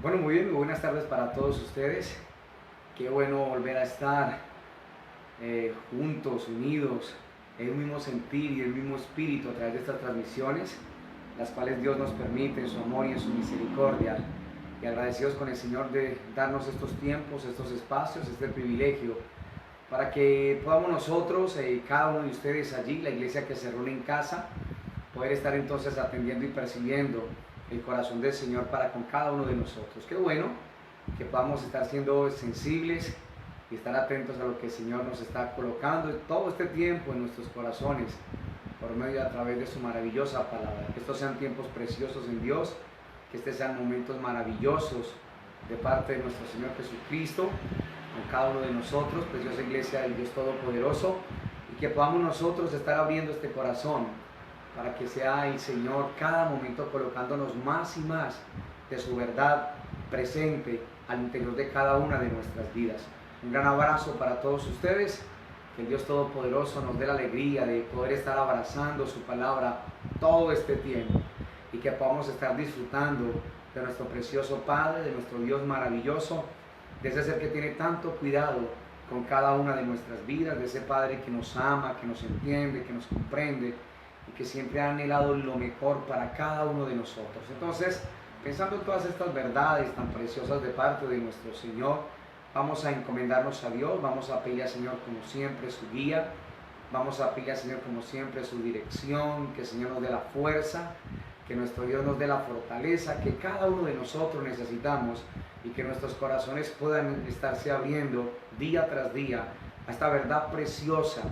Bueno, muy bien, muy buenas tardes para todos ustedes. Qué bueno volver a estar juntos, unidos, en un mismo sentir y el mismo espíritu a través de estas transmisiones, las cuales Dios nos permite en su amor y en su misericordia. Y agradecidos con el Señor de darnos estos tiempos, estos espacios, este privilegio, para que podamos nosotros, cada uno de ustedes allí, la iglesia que se reúne en casa, poder estar entonces atendiendo y percibiendo el corazón del Señor para con cada uno de nosotros. Qué bueno que podamos estar siendo sensibles y estar atentos a lo que el Señor nos está colocando todo este tiempo en nuestros corazones por medio a través de su maravillosa palabra. Que estos sean tiempos preciosos en Dios, que estos sean momentos maravillosos de parte de nuestro Señor Jesucristo con cada uno de nosotros, preciosa iglesia del Dios Todopoderoso, y que podamos nosotros estar abriendo este corazón para que sea el Señor cada momento colocándonos más y más de su verdad presente al interior de cada una de nuestras vidas. Un gran abrazo para todos ustedes, que el Dios Todopoderoso nos dé la alegría de poder estar abrazando su palabra todo este tiempo y que podamos estar disfrutando de nuestro precioso Padre, de nuestro Dios maravilloso, de ese ser que tiene tanto cuidado con cada una de nuestras vidas, de ese Padre que nos ama, que nos entiende, que nos comprende y que siempre ha anhelado lo mejor para cada uno de nosotros. Entonces, pensando en todas estas verdades tan preciosas de parte de nuestro Señor, vamos a encomendarnos a Dios, vamos a pedirle al Señor como siempre su guía, vamos a pedirle al Señor como siempre su dirección, que el Señor nos dé la fuerza, que nuestro Dios nos dé la fortaleza que cada uno de nosotros necesitamos y que nuestros corazones puedan estarse abriendo día tras día a esta verdad preciosa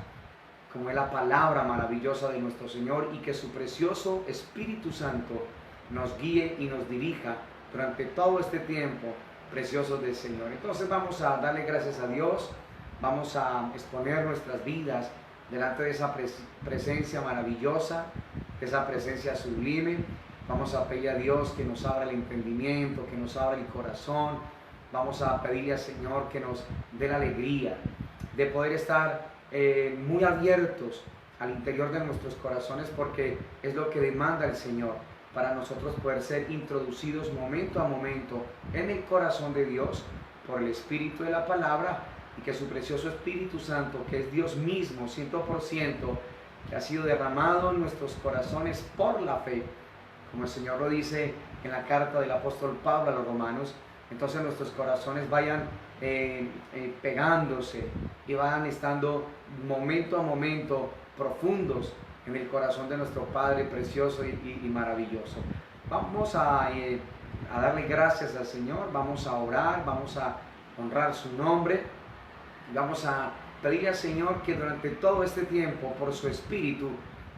como es la palabra maravillosa de nuestro Señor, y que su precioso Espíritu Santo nos guíe y nos dirija durante todo este tiempo precioso del Señor. Entonces vamos a darle gracias a Dios, vamos a exponer nuestras vidas delante de esa presencia maravillosa, de esa presencia sublime. Vamos a pedir a Dios que nos abra el entendimiento, que nos abra el corazón. Vamos a pedirle al Señor que nos dé la alegría de poder estar muy abiertos al interior de nuestros corazones, porque es lo que demanda el Señor, para nosotros poder ser introducidos momento a momento en el corazón de Dios por el Espíritu de la palabra, y que su precioso Espíritu Santo, que es Dios mismo 100%, que ha sido derramado en nuestros corazones por la fe, como el Señor lo dice en la carta del apóstol Pablo a los romanos, entonces nuestros corazones vayan pegándose y van estando momento a momento profundos en el corazón de nuestro Padre precioso y maravilloso. Vamos a darle gracias al Señor, vamos a orar, vamos a honrar su nombre, vamos a pedirle al Señor que durante todo este tiempo, por su Espíritu,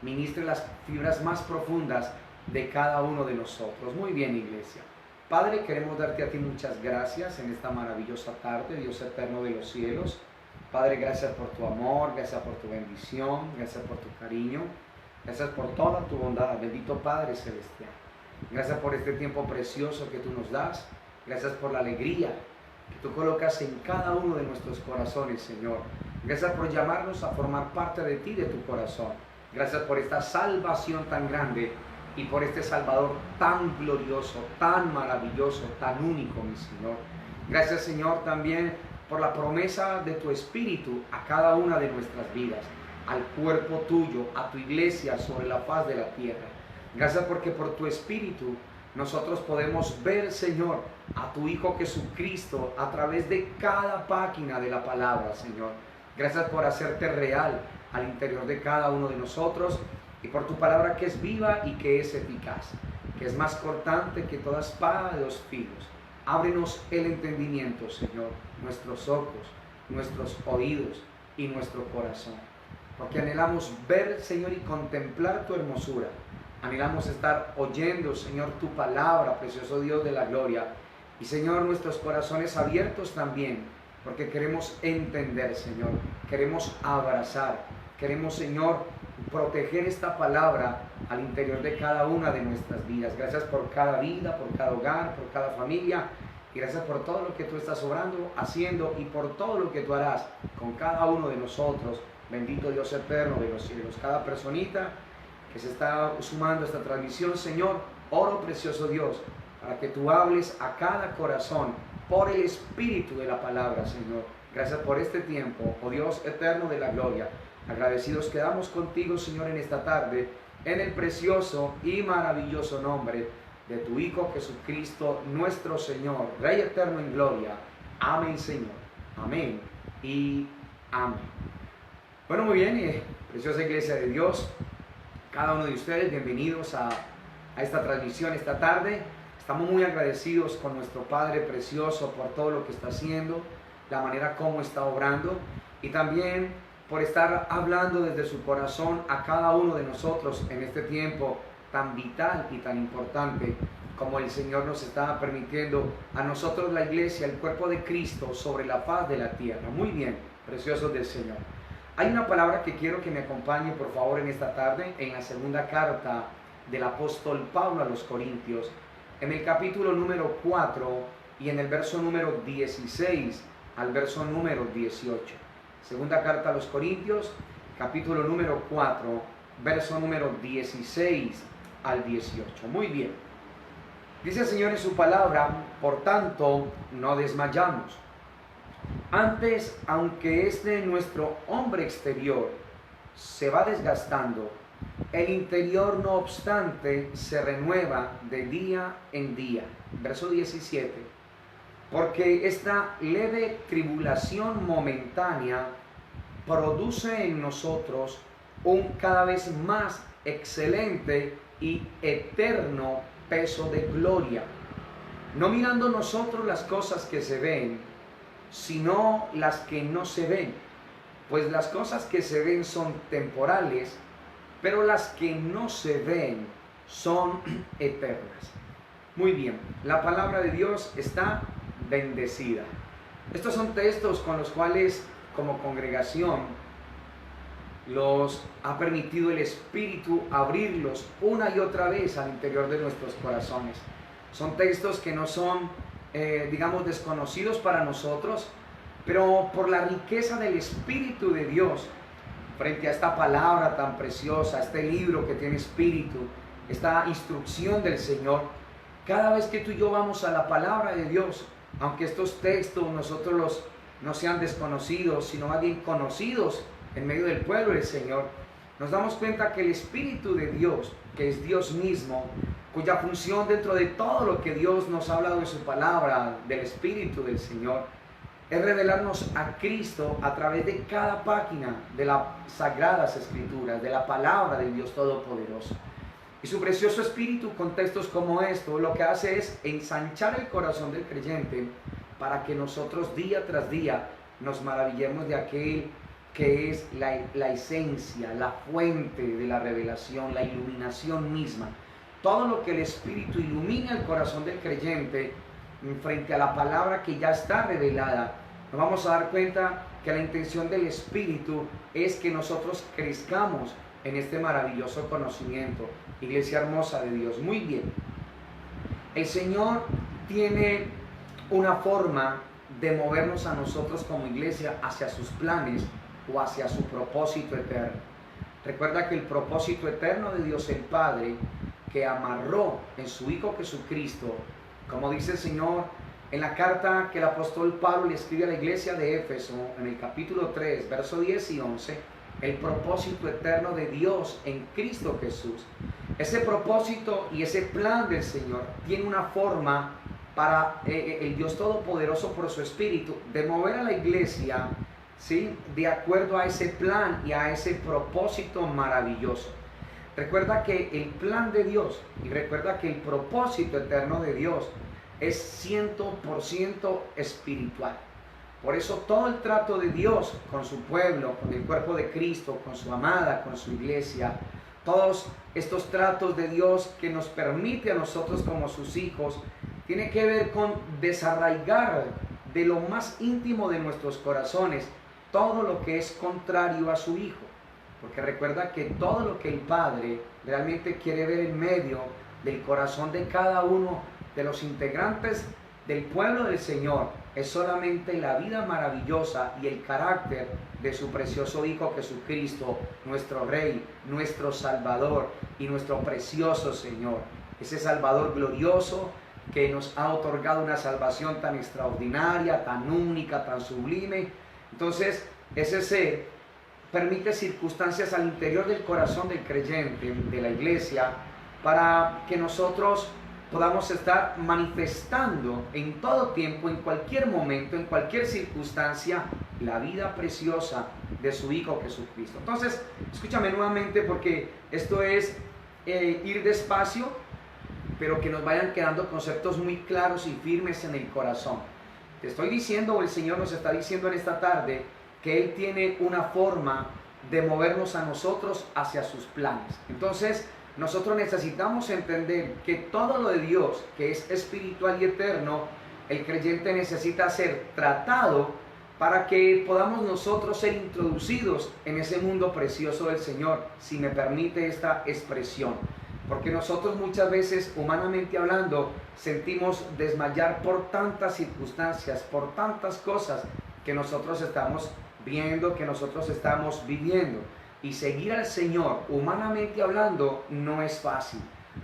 ministre las fibras más profundas de cada uno de nosotros. Muy bien, iglesia. Padre, queremos darte a ti muchas gracias en esta maravillosa tarde, Dios eterno de los cielos. Padre, gracias por tu amor, gracias por tu bendición, gracias por tu cariño, gracias por toda tu bondad, bendito Padre Celestial. Gracias por este tiempo precioso que tú nos das, gracias por la alegría que tú colocas en cada uno de nuestros corazones, Señor. Gracias por llamarnos a formar parte de ti, de tu corazón. Gracias por esta salvación tan grande y por este Salvador tan glorioso, tan maravilloso, tan único, mi Señor. Gracias, Señor, también por la promesa de tu Espíritu a cada una de nuestras vidas, al cuerpo tuyo, a tu iglesia sobre la faz de la tierra. Gracias porque por tu Espíritu nosotros podemos ver, Señor, a tu Hijo Jesucristo a través de cada página de la palabra, Señor. Gracias por hacerte real al interior de cada uno de nosotros, y por tu palabra que es viva y que es eficaz, que es más cortante que toda espada de dos filos. Ábrenos el entendimiento, Señor, nuestros ojos, nuestros oídos y nuestro corazón, porque anhelamos ver, Señor, y contemplar tu hermosura. Anhelamos estar oyendo, Señor, tu palabra, precioso Dios de la gloria. Y, Señor, nuestros corazones abiertos también, porque queremos entender, Señor, queremos abrazar, queremos, Señor, proteger esta palabra al interior de cada una de nuestras vidas. Gracias por cada vida, por cada hogar, por cada familia. Y gracias por todo lo que tú estás obrando, haciendo, y por todo lo que tú harás con cada uno de nosotros. Bendito Dios eterno de los cielos. Cada personita que se está sumando a esta transmisión, Señor, oro, precioso Dios, para que tú hables a cada corazón por el espíritu de la palabra, Señor. Gracias por este tiempo, oh Dios eterno de la gloria. Agradecidos quedamos contigo, Señor, en esta tarde, en el precioso y maravilloso nombre de tu Hijo Jesucristo, nuestro Señor, Rey eterno en gloria. Amén, Señor. Amén y amén. Bueno, muy bien, preciosa iglesia de Dios, cada uno de ustedes, bienvenidos a esta transmisión esta tarde. Estamos muy agradecidos con nuestro Padre precioso por todo lo que está haciendo, la manera como está obrando y también por estar hablando desde su corazón a cada uno de nosotros en este tiempo tan vital y tan importante como el Señor nos está permitiendo a nosotros, la iglesia, el cuerpo de Cristo sobre la faz de la tierra. Muy bien, preciosos del Señor. Hay una palabra que quiero que me acompañe por favor en esta tarde en la segunda carta del apóstol Pablo a los Corintios, en el capítulo número 4 y en el verso número 16 al verso número 18. Segunda carta a los Corintios, capítulo número 4, verso número 16 al 18. Muy bien. Dice el Señor en su palabra: por tanto, no desmayamos. Antes, aunque nuestro hombre exterior se va desgastando, el interior no obstante se renueva de día en día. Verso 17. Porque esta leve tribulación momentánea produce en nosotros un cada vez más excelente y eterno peso de gloria, no mirando nosotros las cosas que se ven, sino las que no se ven, pues las cosas que se ven son temporales, pero las que no se ven son eternas. Muy bien, la palabra de Dios está bendecida. Estos son textos con los cuales como congregación los ha permitido el Espíritu abrirlos una y otra vez al interior de nuestros corazones. Son textos que no son, digamos, desconocidos para nosotros, pero por la riqueza del Espíritu de Dios, frente a esta palabra tan preciosa, este libro que tiene espíritu, esta instrucción del Señor, cada vez que tú y yo vamos a la palabra de Dios, aunque estos textos nosotros no sean desconocidos, sino más bien conocidos en medio del pueblo del Señor, nos damos cuenta que el Espíritu de Dios, que es Dios mismo, cuya función dentro de todo lo que Dios nos ha hablado en su palabra, del Espíritu del Señor, es revelarnos a Cristo a través de cada página de las Sagradas Escrituras, de la palabra del Dios Todopoderoso. Y su precioso Espíritu, con textos como esto, lo que hace es ensanchar el corazón del creyente para que nosotros día tras día nos maravillemos de aquel que es la esencia, la fuente de la revelación, la iluminación misma. Todo lo que el Espíritu ilumina el corazón del creyente frente a la palabra que ya está revelada, nos vamos a dar cuenta que la intención del Espíritu es que nosotros crezcamos en este maravilloso conocimiento. Iglesia hermosa de Dios, muy bien. El Señor tiene una forma de movernos a nosotros como iglesia hacia sus planes o hacia su propósito eterno. Recuerda que el propósito eterno de Dios el Padre, que amarró en su Hijo Jesucristo, como dice el Señor en la carta que el apóstol Pablo le escribe a la iglesia de Éfeso, en el capítulo 3, verso 10 y 11, el propósito eterno de Dios en Cristo Jesús. Ese propósito y ese plan del Señor tiene una forma para el Dios Todopoderoso por su Espíritu de mover a la iglesia, ¿sí?, de acuerdo a ese plan y a ese propósito maravilloso. Recuerda que el plan de Dios y recuerda que el propósito eterno de Dios es 100% espiritual. Por eso todo el trato de Dios con su pueblo, con el cuerpo de Cristo, con su amada, con su iglesia, todos estos tratos de Dios que nos permite a nosotros como sus hijos, tiene que ver con desarraigar de lo más íntimo de nuestros corazones todo lo que es contrario a su Hijo. Porque recuerda que todo lo que el Padre realmente quiere ver en medio del corazón de cada uno de los integrantes del pueblo del Señor es solamente la vida maravillosa y el carácter de su precioso Hijo Jesucristo, nuestro Rey, nuestro Salvador y nuestro precioso Señor. Ese Salvador glorioso que nos ha otorgado una salvación tan extraordinaria, tan única, tan sublime. Entonces, ese ser permite circunstancias al interior del corazón del creyente, de la iglesia, para que nosotros podamos estar manifestando en todo tiempo, en cualquier momento, en cualquier circunstancia, la vida preciosa de su Hijo Jesucristo. Entonces, escúchame nuevamente, porque esto es ir despacio, pero que nos vayan quedando conceptos muy claros y firmes en el corazón. Te estoy diciendo, o el Señor nos está diciendo en esta tarde, que Él tiene una forma de movernos a nosotros hacia sus planes. Entonces, nosotros necesitamos entender que todo lo de Dios, que es espiritual y eterno, el creyente necesita ser tratado para que podamos nosotros ser introducidos en ese mundo precioso del Señor, si me permite esta expresión. Porque nosotros muchas veces, humanamente hablando, sentimos desmayar por tantas circunstancias, por tantas cosas que nosotros estamos viendo, que nosotros estamos viviendo. Y seguir al Señor, humanamente hablando, no es fácil.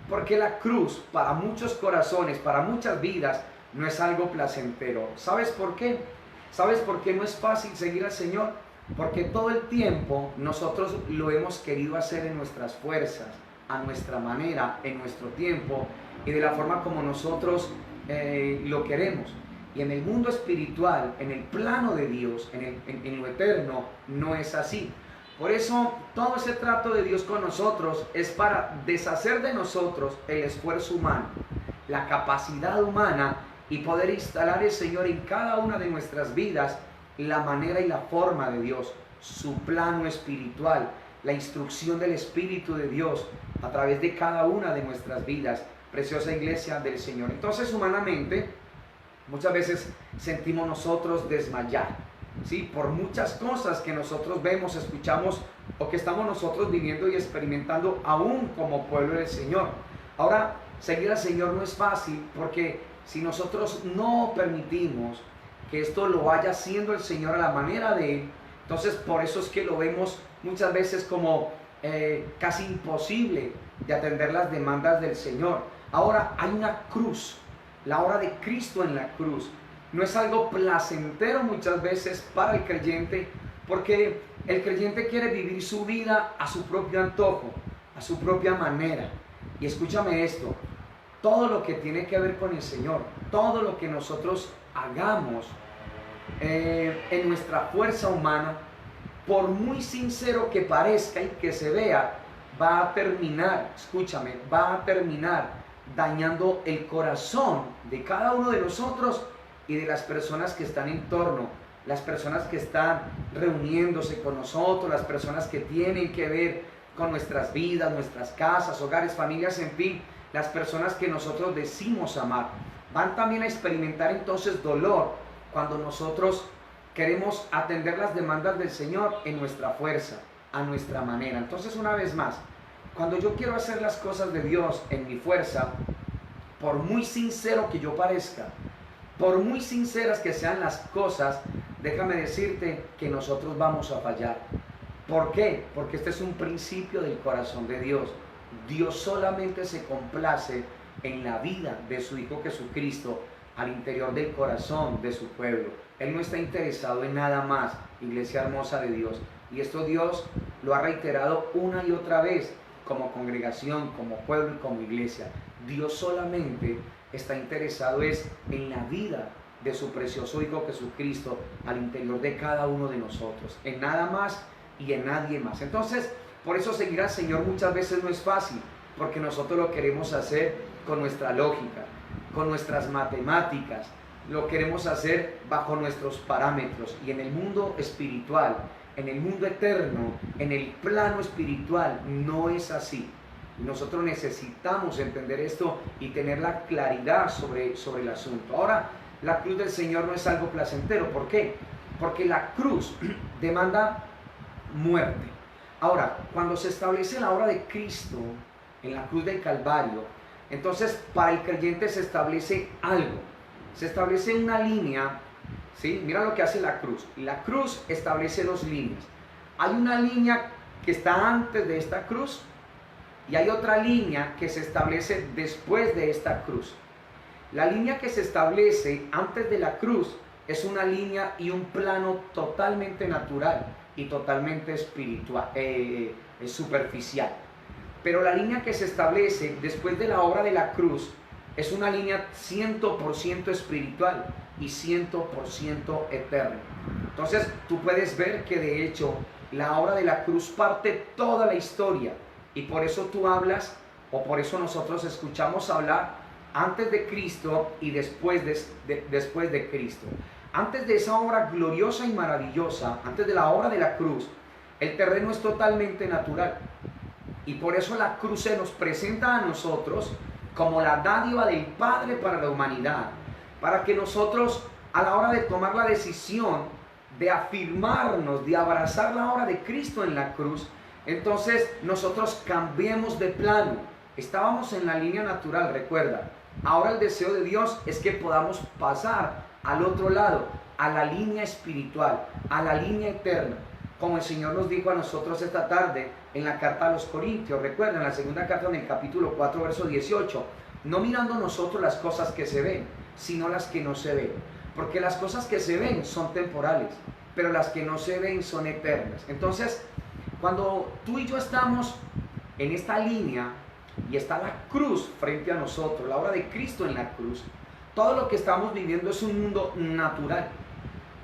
Porque la cruz, para muchos corazones, para muchas vidas, no es algo placentero. ¿Sabes por qué? ¿Sabes por qué no es fácil seguir al Señor? Porque todo el tiempo nosotros lo hemos querido hacer en nuestras fuerzas, a nuestra manera, en nuestro tiempo y de la forma como nosotros lo queremos. Y en el mundo espiritual, en el plano de Dios, en lo eterno, no es así. Por eso, todo ese trato de Dios con nosotros es para deshacer de nosotros el esfuerzo humano, la capacidad humana, y poder instalar el Señor en cada una de nuestras vidas la manera y la forma de Dios, su plano espiritual, la instrucción del Espíritu de Dios a través de cada una de nuestras vidas, preciosa iglesia del Señor. Entonces, humanamente, muchas veces sentimos nosotros desmayar, ¿sí? Por muchas cosas que nosotros vemos, escuchamos o que estamos nosotros viviendo y experimentando aún como pueblo del Señor. Ahora, seguir al Señor no es fácil, porque si nosotros no permitimos que esto lo vaya haciendo el Señor a la manera de Él, entonces por eso es que lo vemos muchas veces como casi imposible de atender las demandas del Señor. Ahora, hay una cruz, la obra de Cristo en la cruz. No es algo placentero muchas veces para el creyente, porque el creyente quiere vivir su vida a su propio antojo, a su propia manera. Y escúchame esto, todo lo que tiene que ver con el Señor, todo lo que nosotros hagamos en nuestra fuerza humana, por muy sincero que parezca y que se vea, va a terminar, escúchame, va a terminar dañando el corazón de cada uno de nosotros y de las personas que están en torno, las personas que están reuniéndose con nosotros, las personas que tienen que ver con nuestras vidas, nuestras casas, hogares, familias, en fin, las personas que nosotros decimos amar. Van también a experimentar entonces dolor cuando nosotros queremos atender las demandas del Señor en nuestra fuerza, a nuestra manera. Entonces, una vez más, cuando yo quiero hacer las cosas de Dios en mi fuerza, por muy sincero que yo parezca, por muy sinceras que sean las cosas, déjame decirte que nosotros vamos a fallar. ¿Por qué? Porque este es un principio del corazón de Dios. Dios solamente se complace en la vida de su Hijo Jesucristo al interior del corazón de su pueblo. Él no está interesado en nada más, iglesia hermosa de Dios. Y esto Dios lo ha reiterado una y otra vez como congregación, como pueblo y como iglesia. Dios solamente está interesado en la vida de su precioso Hijo Jesucristo al interior de cada uno de nosotros. En nada más y en nadie más. Entonces, por eso seguir al Señor muchas veces no es fácil, porque nosotros lo queremos hacer con nuestra lógica, con nuestras matemáticas, lo queremos hacer bajo nuestros parámetros. Y en el mundo espiritual, en el mundo eterno, en el plano espiritual, no es así. Nosotros necesitamos entender esto y tener la claridad sobre el asunto. Ahora, la cruz del Señor no es algo placentero. ¿Por qué? Porque la cruz demanda muerte. Ahora, cuando se establece la obra de Cristo en la cruz del Calvario, entonces para el creyente se establece algo. Se establece una línea, ¿sí? Mira lo que hace la cruz. La cruz establece dos líneas. Hay una línea que está antes de esta cruz y hay otra línea que se establece después de esta cruz. La línea que se establece antes de la cruz es una línea y un plano totalmente natural y totalmente espiritual, superficial. Pero la línea que se establece después de la obra de la cruz es una línea 100% espiritual y 100% eterna. Entonces tú puedes ver que de hecho la obra de la cruz parte toda la historia, y por eso tú hablas, o por eso nosotros escuchamos hablar antes de Cristo y después de Cristo. Antes de esa obra gloriosa y maravillosa, antes de la obra de la cruz, el terreno es totalmente natural. Y por eso la cruz se nos presenta a nosotros como la dádiva del Padre para la humanidad, para que nosotros, a la hora de tomar la decisión de afirmarnos, de abrazar la obra de Cristo en la cruz, entonces nosotros cambiemos de plano. Estábamos en la línea natural, recuerda. Ahora el deseo de Dios es que podamos pasar al otro lado, a la línea espiritual, a la línea eterna, como el Señor nos dijo a nosotros esta tarde en la carta a los Corintios. Recuerden, en la segunda carta, en el capítulo 4, verso 18, no mirando nosotros las cosas que se ven, sino las que no se ven, porque las cosas que se ven son temporales, pero las que no se ven son eternas. Entonces, cuando tú y yo estamos en esta línea y está la cruz frente a nosotros, la obra de Cristo en la cruz, todo lo que estamos viviendo es un mundo natural.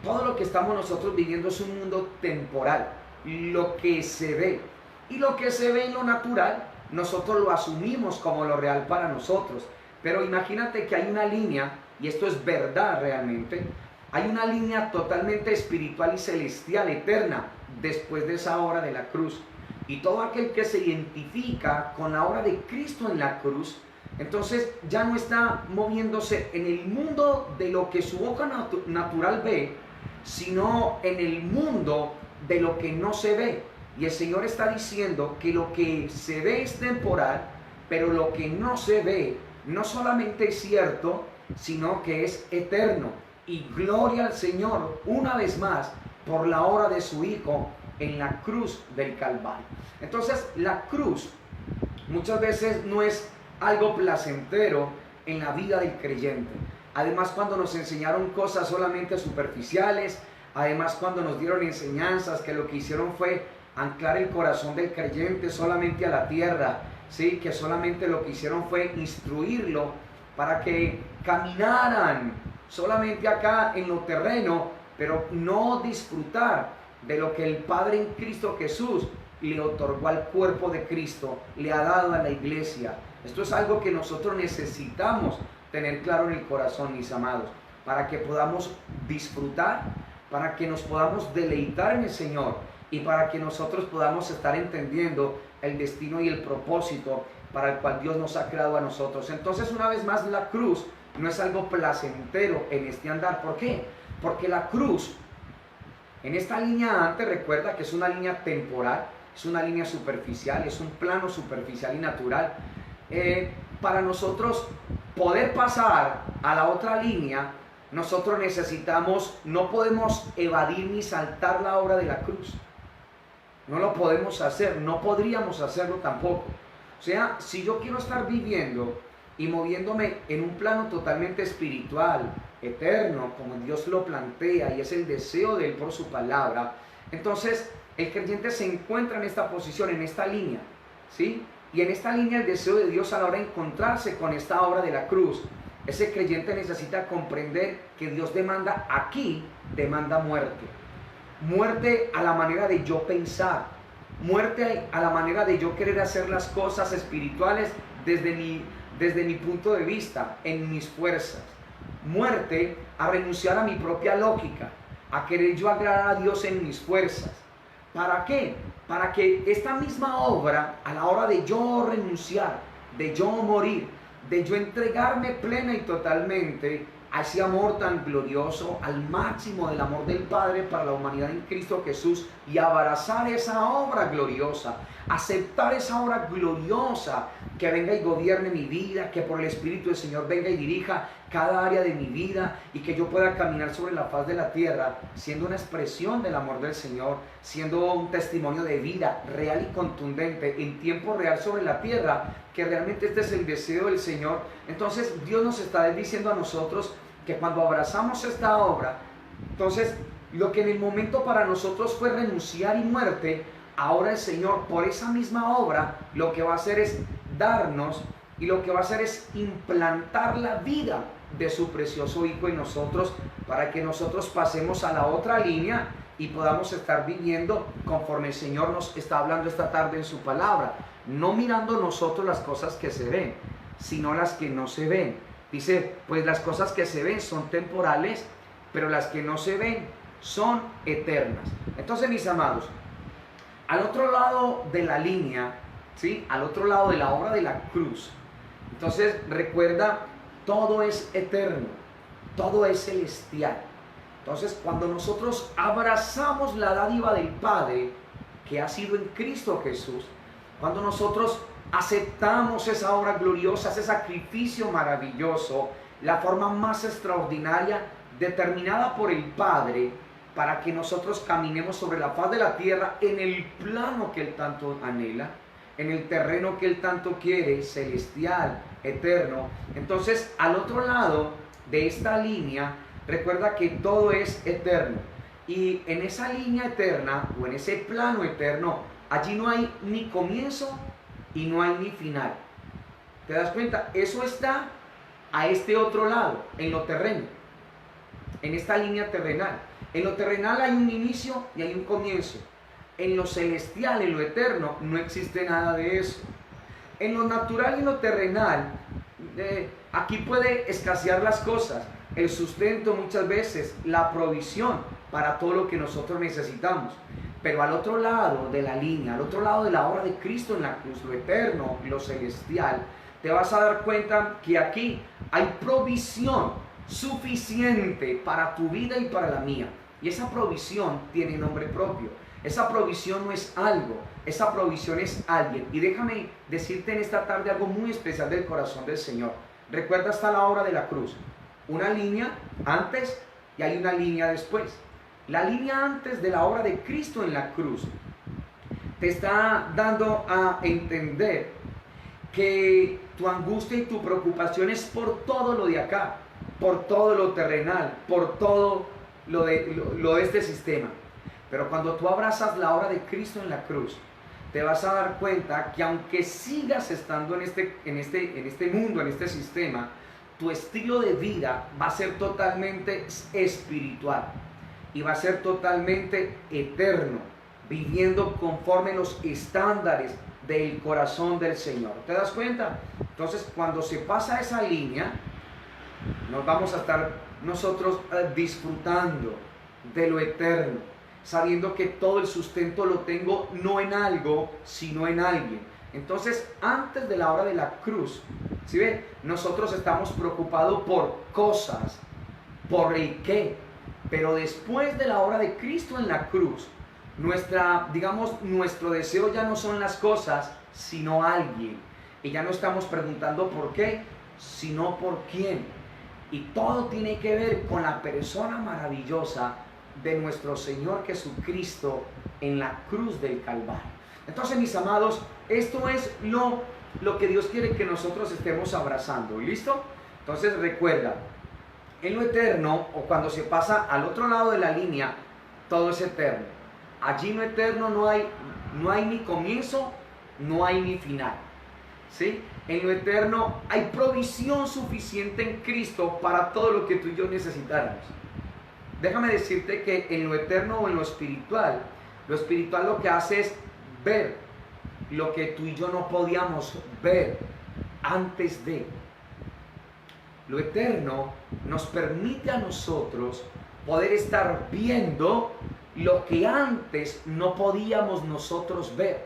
Todo lo que estamos nosotros viviendo es un mundo temporal, lo que se ve. Y lo que se ve en lo natural, nosotros lo asumimos como lo real para nosotros. Pero imagínate que hay una línea, y esto es verdad realmente, hay una línea totalmente espiritual y celestial, eterna, después de esa obra de la cruz. Y todo aquel que se identifica con la obra de Cristo en la cruz, entonces ya no está moviéndose en el mundo de lo que su boca natural ve, sino en el mundo de lo que no se ve. Y el Señor está diciendo que lo que se ve es temporal, pero lo que no se ve no solamente es cierto, sino que es eterno. Y gloria al Señor una vez más por la obra de su Hijo en la cruz del Calvario. Entonces la cruz muchas veces no es algo placentero en la vida del creyente. Además, cuando nos enseñaron cosas solamente superficiales, además cuando nos dieron enseñanzas que lo que hicieron fue anclar el corazón del creyente solamente a la tierra, ¿sí? Que solamente lo que hicieron fue instruirlo para que caminaran solamente acá en lo terreno, pero no disfrutar de lo que el Padre en Cristo Jesús le otorgó al cuerpo de Cristo, le ha dado a la iglesia. Esto es algo que nosotros necesitamos tener claro en el corazón, mis amados, para que podamos disfrutar, para que nos podamos deleitar en el Señor y para que nosotros podamos estar entendiendo el destino y el propósito para el cual Dios nos ha creado a nosotros. Entonces, una vez más, la cruz no es algo placentero en este andar. ¿Por qué? Porque la cruz, en esta línea antes, recuerda que es una línea temporal, es una línea superficial, es un plano superficial y natural. Para nosotros poder pasar a la otra línea, nosotros necesitamos, no podemos evadir ni saltar la obra de la cruz. No lo podemos hacer, no podríamos hacerlo tampoco. O sea, si yo quiero estar viviendo y moviéndome en un plano totalmente espiritual, eterno, como Dios lo plantea y es el deseo de Él por su palabra, entonces el creyente se encuentra en esta posición, en esta línea, ¿sí? Y en esta línea el deseo de Dios a la hora de encontrarse con esta obra de la cruz, ese creyente necesita comprender que Dios demanda aquí, demanda muerte. Muerte a la manera de yo pensar, muerte a la manera de yo querer hacer las cosas espirituales desde mi punto de vista, en mis fuerzas. Muerte a renunciar a mi propia lógica, a querer yo agradar a Dios en mis fuerzas. ¿Para qué? Para que esta misma obra, a la hora de yo renunciar, de yo morir, de yo entregarme plena y totalmente a ese amor tan glorioso, al máximo del amor del Padre para la humanidad en Cristo Jesús, y abrazar esa obra gloriosa, aceptar esa obra gloriosa, que venga y gobierne mi vida, que por el Espíritu del Señor venga y dirija cada área de mi vida, y que yo pueda caminar sobre la faz de la tierra siendo una expresión del amor del Señor, siendo un testimonio de vida real y contundente en tiempo real sobre la tierra, que realmente este es el deseo del Señor. Entonces Dios nos está diciendo a nosotros que cuando abrazamos esta obra, entonces lo que en el momento para nosotros fue renunciar y muerte, ahora el Señor por esa misma obra lo que va a hacer es darnos, y lo que va a hacer es implantar la vida de su precioso Hijo en nosotros, para que nosotros pasemos a la otra línea y podamos estar viviendo conforme el Señor nos está hablando esta tarde en su palabra, no mirando nosotros las cosas que se ven, sino las que no se ven. Dice, pues las cosas que se ven son temporales, pero las que no se ven son eternas. Entonces, mis amados, al otro lado de la línea, ¿sí?, al otro lado de la obra de la cruz, entonces recuerda, todo es eterno, todo es celestial. Entonces, cuando nosotros abrazamos la dádiva del Padre, que ha sido en Cristo Jesús, cuando nosotros aceptamos esa obra gloriosa, ese sacrificio maravilloso, la forma más extraordinaria determinada por el Padre para que nosotros caminemos sobre la faz de la tierra en el plano que Él tanto anhela, en el terreno que Él tanto quiere, celestial, eterno. Entonces, al otro lado de esta línea, recuerda que todo es eterno. Y en esa línea eterna, o en ese plano eterno, allí no hay ni comienzo y no hay ni final. ¿Te das cuenta? Eso está a este otro lado, en lo terreno, en esta línea terrenal. En lo terrenal hay un inicio y hay un comienzo. En lo celestial, en lo eterno, no existe nada de eso. En lo natural y en lo terrenal, aquí puede escasear las cosas, el sustento muchas veces, la provisión para todo lo que nosotros necesitamos. Pero al otro lado de la línea, al otro lado de la obra de Cristo en la cruz, lo eterno, lo celestial, te vas a dar cuenta que aquí hay provisión suficiente para tu vida y para la mía. Y esa provisión tiene nombre propio. Esa provisión no es algo, esa provisión es alguien. Y déjame decirte en esta tarde algo muy especial del corazón del Señor. Recuerda, hasta la obra de la cruz, una línea antes y hay una línea después. La línea antes de la obra de Cristo en la cruz te está dando a entender que tu angustia y tu preocupación es por todo lo de acá, por todo lo terrenal, por todo lo de este sistema. Pero cuando tú abrazas la obra de Cristo en la cruz, te vas a dar cuenta que aunque sigas estando en este mundo, en este sistema, tu estilo de vida va a ser totalmente espiritual y va a ser totalmente eterno, viviendo conforme los estándares del corazón del Señor. ¿Te das cuenta? Entonces, cuando se pasa esa línea, nos vamos a estar nosotros disfrutando de lo eterno, sabiendo que todo el sustento lo tengo no en algo, sino en alguien. Entonces, antes de la hora de la cruz, ¿sí ve? Nosotros estamos preocupados por cosas, por el qué, pero después de la obra de Cristo en la cruz, nuestro deseo ya no son las cosas, sino alguien. Y ya no estamos preguntando por qué, sino por quién. Y todo tiene que ver con la persona maravillosa de nuestro Señor Jesucristo en la cruz del Calvario. Entonces, mis amados, esto es lo que Dios quiere que nosotros estemos abrazando. ¿Listo? Entonces recuerda, en lo eterno, o cuando se pasa al otro lado de la línea, todo es eterno. Allí en lo eterno no hay ni comienzo, no hay ni final. ¿Sí? En lo eterno hay provisión suficiente en Cristo para todo lo que tú y yo necesitáramos. Déjame decirte que en lo eterno o en lo espiritual lo que hace es ver lo que tú y yo no podíamos ver antes de. Lo eterno nos permite a nosotros poder estar viendo lo que antes no podíamos nosotros ver.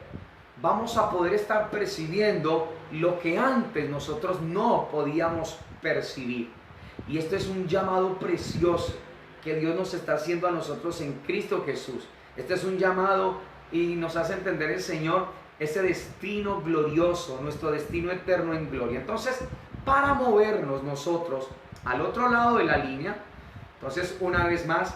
Vamos a poder estar percibiendo lo que antes nosotros no podíamos percibir. Y este es un llamado precioso que Dios nos está haciendo a nosotros en Cristo Jesús. Este es un llamado y nos hace entender el Señor ese destino glorioso, nuestro destino eterno en gloria. Entonces, para movernos nosotros al otro lado de la línea, entonces una vez más,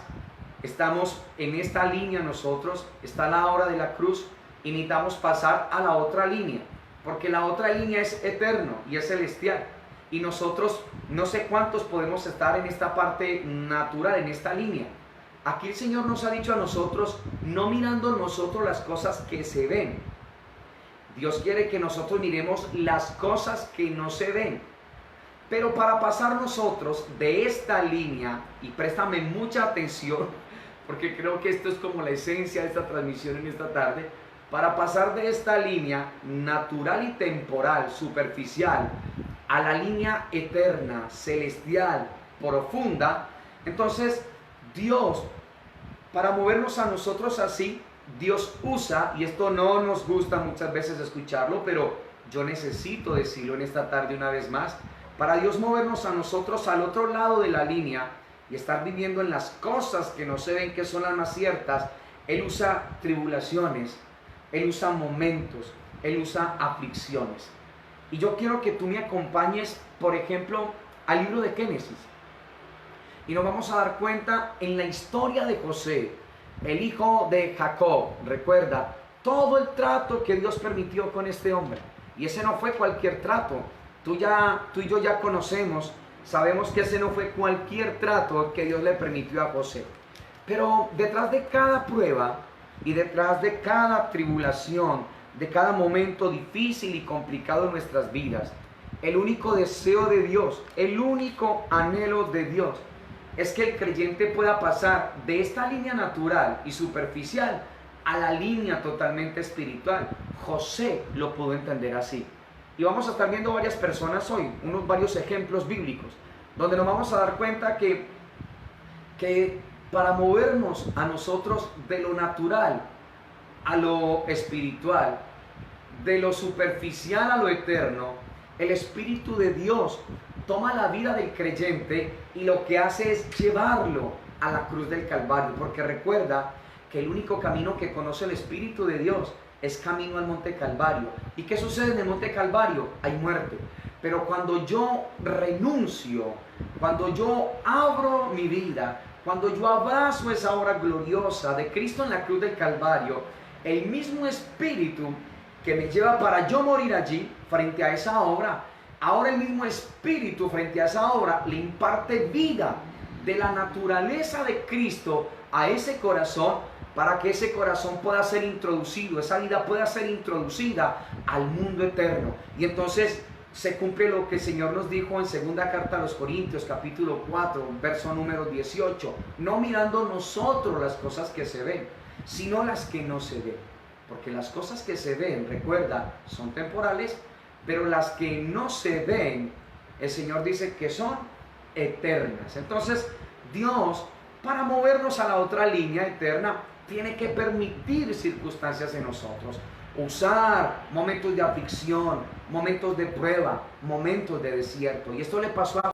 estamos en esta línea nosotros, está la hora de la cruz y necesitamos pasar a la otra línea, porque la otra línea es eterno y es celestial. Y nosotros no sé cuántos podemos estar en esta parte natural, en esta línea. Aquí el Señor nos ha dicho a nosotros, no mirando nosotros las cosas que se ven. Dios quiere que nosotros miremos las cosas que no se ven. Pero para pasar nosotros de esta línea, y préstame mucha atención, porque creo que esto es como la esencia de esta transmisión en esta tarde, para pasar de esta línea natural y temporal, superficial, a la línea eterna, celestial, profunda, entonces Dios, para movernos a nosotros así, Dios usa, y esto no nos gusta muchas veces escucharlo, pero yo necesito decirlo en esta tarde una vez más, para Dios movernos a nosotros al otro lado de la línea y estar viviendo en las cosas que no se ven, que son las más ciertas, Él usa tribulaciones, Él usa momentos, Él usa aflicciones. Y yo quiero que tú me acompañes, por ejemplo, al libro de Génesis. Y nos vamos a dar cuenta en la historia de José, el hijo de Jacob. Recuerda, todo el trato que Dios permitió con este hombre. Y ese no fue cualquier trato. Tú y yo ya conocemos, sabemos que ese no fue cualquier trato que Dios le permitió a José. Pero detrás de cada prueba y detrás de cada tribulación, de cada momento difícil y complicado en nuestras vidas, el único deseo de Dios, el único anhelo de Dios es que el creyente pueda pasar de esta línea natural y superficial a la línea totalmente espiritual. José lo pudo entender así. Y vamos a estar viendo varias personas hoy, varios ejemplos bíblicos, donde nos vamos a dar cuenta que para movernos a nosotros de lo natural a lo espiritual, de lo superficial a lo eterno, el Espíritu de Dios toma la vida del creyente y lo que hace es llevarlo a la cruz del Calvario, porque recuerda que el único camino que conoce el Espíritu de Dios es camino al Monte Calvario. ¿Y qué sucede en el Monte Calvario? Hay muerte. Pero cuando yo renuncio, cuando yo abro mi vida, cuando yo abrazo esa obra gloriosa de Cristo en la cruz del Calvario, el mismo Espíritu que me lleva para yo morir allí, frente a esa obra, ahora el mismo Espíritu frente a esa obra le imparte vida de la naturaleza de Cristo a ese corazón, para que ese corazón pueda ser introducido, esa vida pueda ser introducida al mundo eterno. Y entonces se cumple lo que el Señor nos dijo en segunda carta a los Corintios, capítulo 4, verso número 18, no mirando nosotros las cosas que se ven, sino las que no se ven. Porque las cosas que se ven, recuerda, son temporales, pero las que no se ven, el Señor dice que son eternas. Entonces, Dios, para movernos a la otra línea eterna, tiene que permitir circunstancias en nosotros, usar momentos de aflicción, momentos de prueba, momentos de desierto. Y esto le pasó a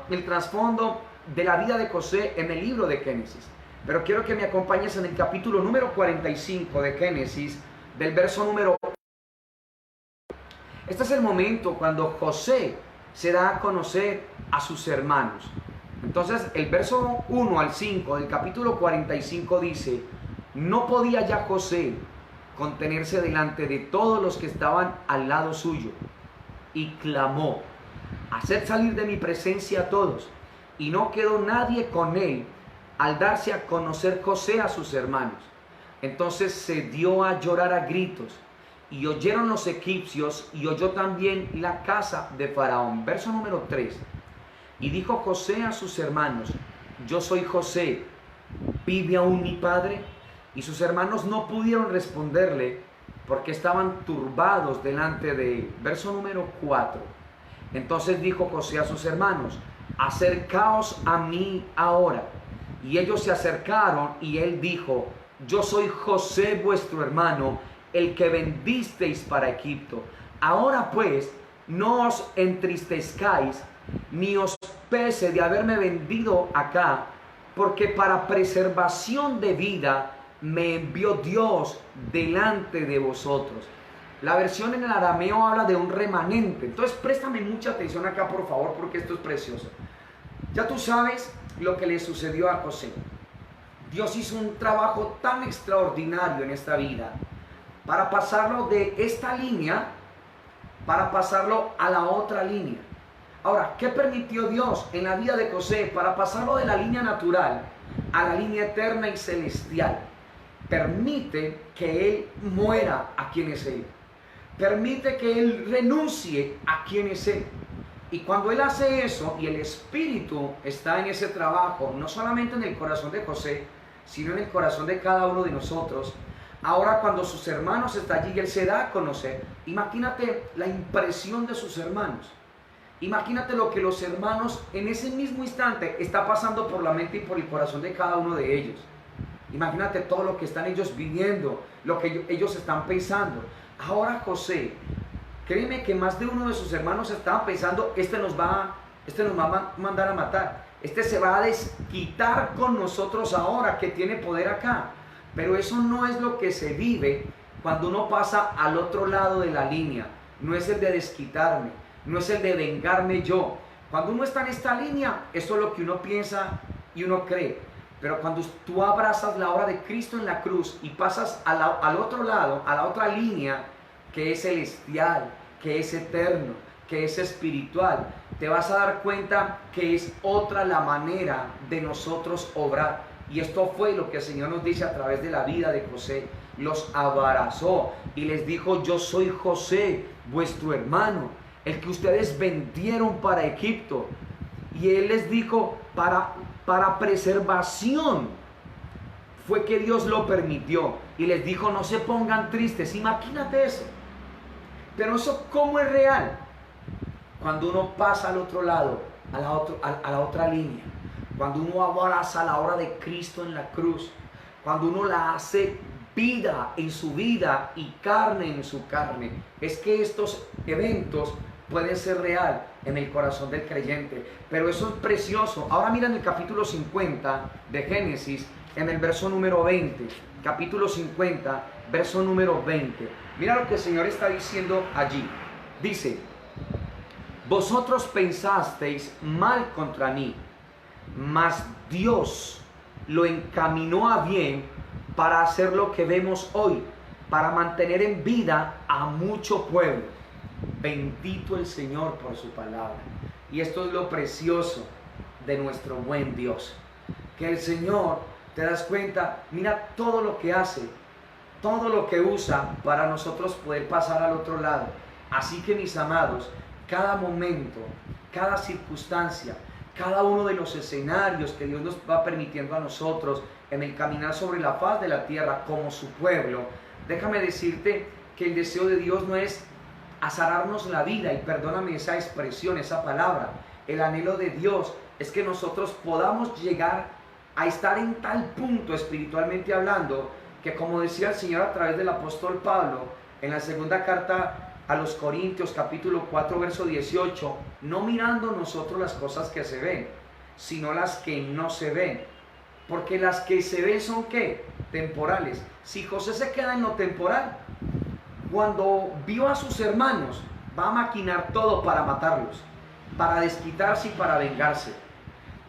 el trasfondo de la vida de José en el libro de Génesis. Pero quiero que me acompañes en el capítulo número 45 de Génesis, del verso número 1. Este es el momento cuando José se da a conocer a sus hermanos. Entonces el verso 1 al 5 del capítulo 45 dice: no podía ya José contenerse delante de todos los que estaban al lado suyo, y clamó: haced salir de mi presencia a todos. Y no quedó nadie con él al darse a conocer José a sus hermanos. Entonces se dio a llorar a gritos, y oyeron los egipcios, y oyó también la casa de Faraón. Verso número 3. Y dijo José a sus hermanos: yo soy José, ¿vive aún mi padre? Y sus hermanos no pudieron responderle, porque estaban turbados delante de él. Verso número 4. Entonces dijo José a sus hermanos: acercaos a mí ahora. Y ellos se acercaron, y él dijo: yo soy José vuestro hermano, el que vendisteis para Egipto. Ahora pues, no os entristezcáis ni os pese de haberme vendido acá, porque para preservación de vida me envió Dios delante de vosotros. La versión en el arameo habla de un remanente. Entonces préstame mucha atención acá, por favor, porque esto es precioso. Ya tú sabes lo que le sucedió a José. Dios hizo un trabajo tan extraordinario en esta vida para pasarlo de esta línea, para pasarlo a la otra línea. Ahora, ¿qué permitió Dios en la vida de José para pasarlo de la línea natural a la línea eterna y celestial? Permite que él muera a quien es él. Permite que él renuncie a quien es él. Y cuando él hace eso y el Espíritu está en ese trabajo, no solamente en el corazón de José, sino en el corazón de cada uno de nosotros, ahora cuando sus hermanos están allí y él se da a conocer, imagínate la impresión de sus hermanos. Imagínate lo que los hermanos en ese mismo instante está pasando por la mente y por el corazón de cada uno de ellos. Imagínate todo lo que están ellos viviendo, lo que ellos están pensando. Ahora José, créeme que más de uno de sus hermanos estaban pensando, este nos va a mandar a matar, este se va a desquitar con nosotros ahora que tiene poder acá. Pero eso no es lo que se vive cuando uno pasa al otro lado de la línea. No es el de desquitarme, no es el de vengarme yo. Cuando uno está en esta línea, eso es lo que uno piensa y uno cree. Pero cuando tú abrazas la obra de Cristo en la cruz y pasas al otro lado, a la otra línea, que es celestial, que es eterno, que es espiritual, te vas a dar cuenta que es otra la manera de nosotros obrar. Y esto fue lo que el Señor nos dice a través de la vida de José. Los abrazó y les dijo: yo soy José, vuestro hermano, el que ustedes vendieron para Egipto. Y él les dijo, para preservación fue que Dios lo permitió. Y les dijo: no se pongan tristes. Imagínate eso. Pero eso, ¿cómo es real? Cuando uno pasa al otro lado, a la otra línea. Cuando uno abraza la obra de Cristo en la cruz. Cuando uno la hace vida en su vida y carne en su carne. Es que estos eventos pueden ser real en el corazón del creyente. Pero eso es precioso. Ahora mira en el capítulo 50 de Génesis, en el verso número 20. Capítulo 50, verso número 20. Mira lo que el Señor está diciendo allí. Dice: vosotros pensasteis mal contra mí, mas Dios lo encaminó a bien para hacer lo que vemos hoy, para mantener en vida a mucho pueblo. Bendito el Señor por su palabra. Y esto es lo precioso de nuestro buen Dios, que el Señor, te das cuenta, mira todo lo que hace, todo lo que usa para nosotros poder pasar al otro lado. Así que, mis amados, cada momento, cada circunstancia, cada uno de los escenarios que Dios nos va permitiendo a nosotros en el caminar sobre la faz de la tierra como su pueblo, déjame decirte que el deseo de Dios no es azararnos la vida, y perdóname esa expresión, esa palabra. El anhelo de Dios es que nosotros podamos llegar a estar en tal punto espiritualmente hablando, que como decía el Señor a través del apóstol Pablo en la segunda carta a los Corintios, capítulo 4, verso 18, no mirando nosotros las cosas que se ven, sino las que no se ven, porque las que se ven son ¿qué? Temporales. Si José se queda en lo temporal, cuando vio a sus hermanos, va a maquinar todo para matarlos, para desquitarse y para vengarse.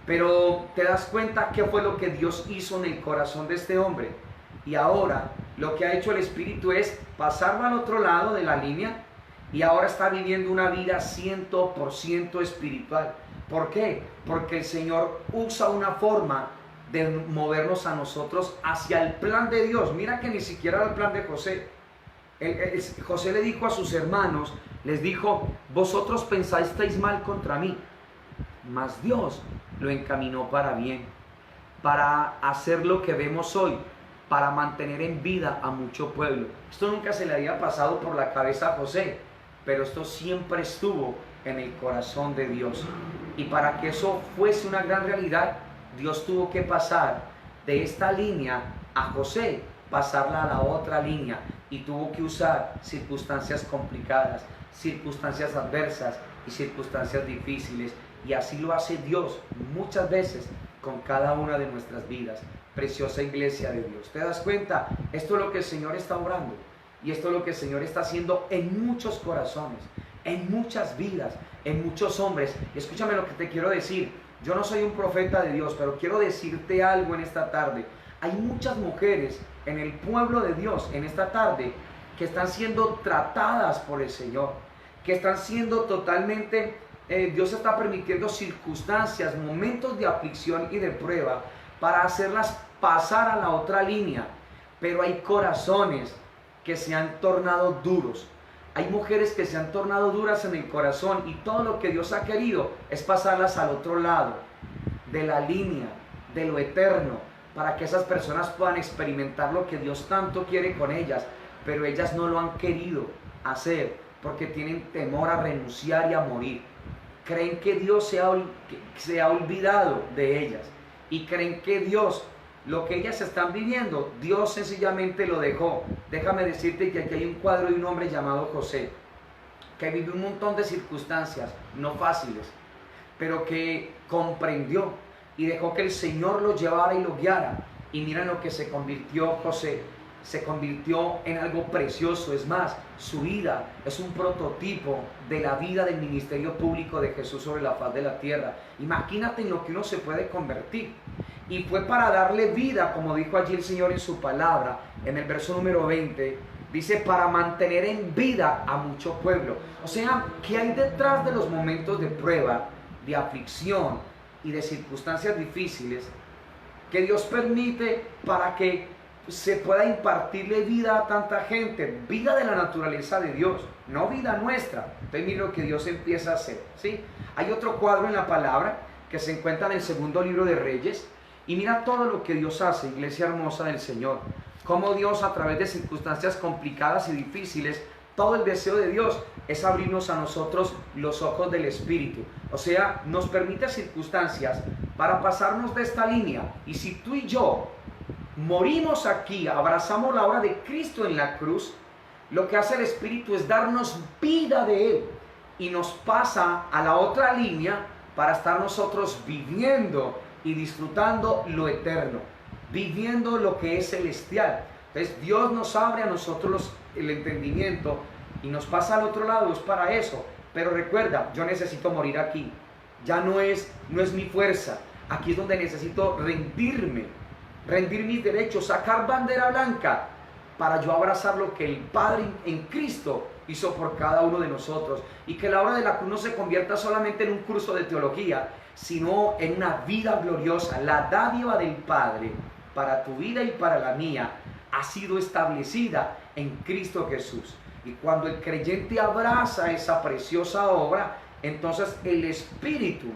Pero te das cuenta qué fue lo que Dios hizo en el corazón de este hombre. Y ahora lo que ha hecho el Espíritu es pasarlo al otro lado de la línea, y ahora está viviendo una vida 100% espiritual. ¿Por qué? Porque el Señor usa una forma de movernos a nosotros hacia el plan de Dios. Mira que ni siquiera era el plan de José. José le dijo a sus hermanos, les dijo: vosotros pensasteis mal contra mí, mas Dios lo encaminó para bien, para hacer lo que vemos hoy, para mantener en vida a mucho pueblo. Esto nunca se le había pasado por la cabeza a José, pero esto siempre estuvo en el corazón de Dios. Y para que eso fuese una gran realidad, Dios tuvo que pasar de esta línea a José, pasarla a la otra línea, y tuvo que usar circunstancias complicadas, circunstancias adversas y circunstancias difíciles. Y así lo hace Dios muchas veces con cada una de nuestras vidas. Preciosa iglesia de Dios. ¿Te das cuenta? Esto es lo que el Señor está obrando. Y esto es lo que el Señor está haciendo en muchos corazones, en muchas vidas, en muchos hombres. Y escúchame lo que te quiero decir. Yo no soy un profeta de Dios, pero quiero decirte algo en esta tarde. Hay muchas mujeres en el pueblo de Dios en esta tarde que están siendo tratadas por el Señor, que están siendo totalmente, Dios está permitiendo circunstancias, momentos de aflicción y de prueba para hacerlas pasar a la otra línea. Pero hay corazones que se han tornado duros. Hay mujeres que se han tornado duras en el corazón y todo lo que Dios ha querido es pasarlas al otro lado de la línea, de lo eterno, para que esas personas puedan experimentar lo que Dios tanto quiere con ellas, pero ellas no lo han querido hacer porque tienen temor a renunciar y a morir. Creen que Dios se ha olvidado de ellas y creen que Dios, lo que ellas están viviendo, Dios sencillamente lo dejó. Déjame decirte que aquí hay un cuadro de un hombre llamado José, que vivió un montón de circunstancias no fáciles, pero que comprendió y dejó que el Señor lo llevara y lo guiara. Y mira en lo que se convirtió José. Se convirtió en algo precioso. Es más, su vida es un prototipo de la vida del ministerio público de Jesús sobre la faz de la tierra. Imagínate en lo que uno se puede convertir. Y fue para darle vida, como dijo allí el Señor en su palabra, en el verso número 20, dice, para mantener en vida a mucho pueblo. O sea, ¿qué hay detrás de los momentos de prueba, de aflicción y de circunstancias difíciles que Dios permite para que se pueda impartirle vida a tanta gente? Vida de la naturaleza de Dios, no vida nuestra. Entonces mira lo que Dios empieza a hacer, ¿sí? Hay otro cuadro en la palabra que se encuentra en el segundo libro de Reyes. Y mira todo lo que Dios hace, iglesia hermosa del Señor. Cómo Dios, a través de circunstancias complicadas y difíciles, todo el deseo de Dios es abrirnos a nosotros los ojos del Espíritu. O sea, nos permite circunstancias para pasarnos de esta línea. Y si tú y yo morimos aquí, abrazamos la obra de Cristo en la cruz, lo que hace el Espíritu es darnos vida de Él y nos pasa a la otra línea para estar nosotros viviendo y disfrutando lo eterno, viviendo lo que es celestial. Entonces Dios nos abre a nosotros el entendimiento y nos pasa al otro lado, es para eso. Pero recuerda, yo necesito morir aquí. Ya no es mi fuerza. Aquí es donde necesito rendir mis derechos, sacar bandera blanca para yo abrazar lo que el Padre en Cristo hizo por cada uno de nosotros. Y que la obra de la cruz no se convierta solamente en un curso de teología, sino en una vida gloriosa. La dádiva del Padre para tu vida y para la mía ha sido establecida en Cristo Jesús. Y cuando el creyente abraza esa preciosa obra, entonces el Espíritu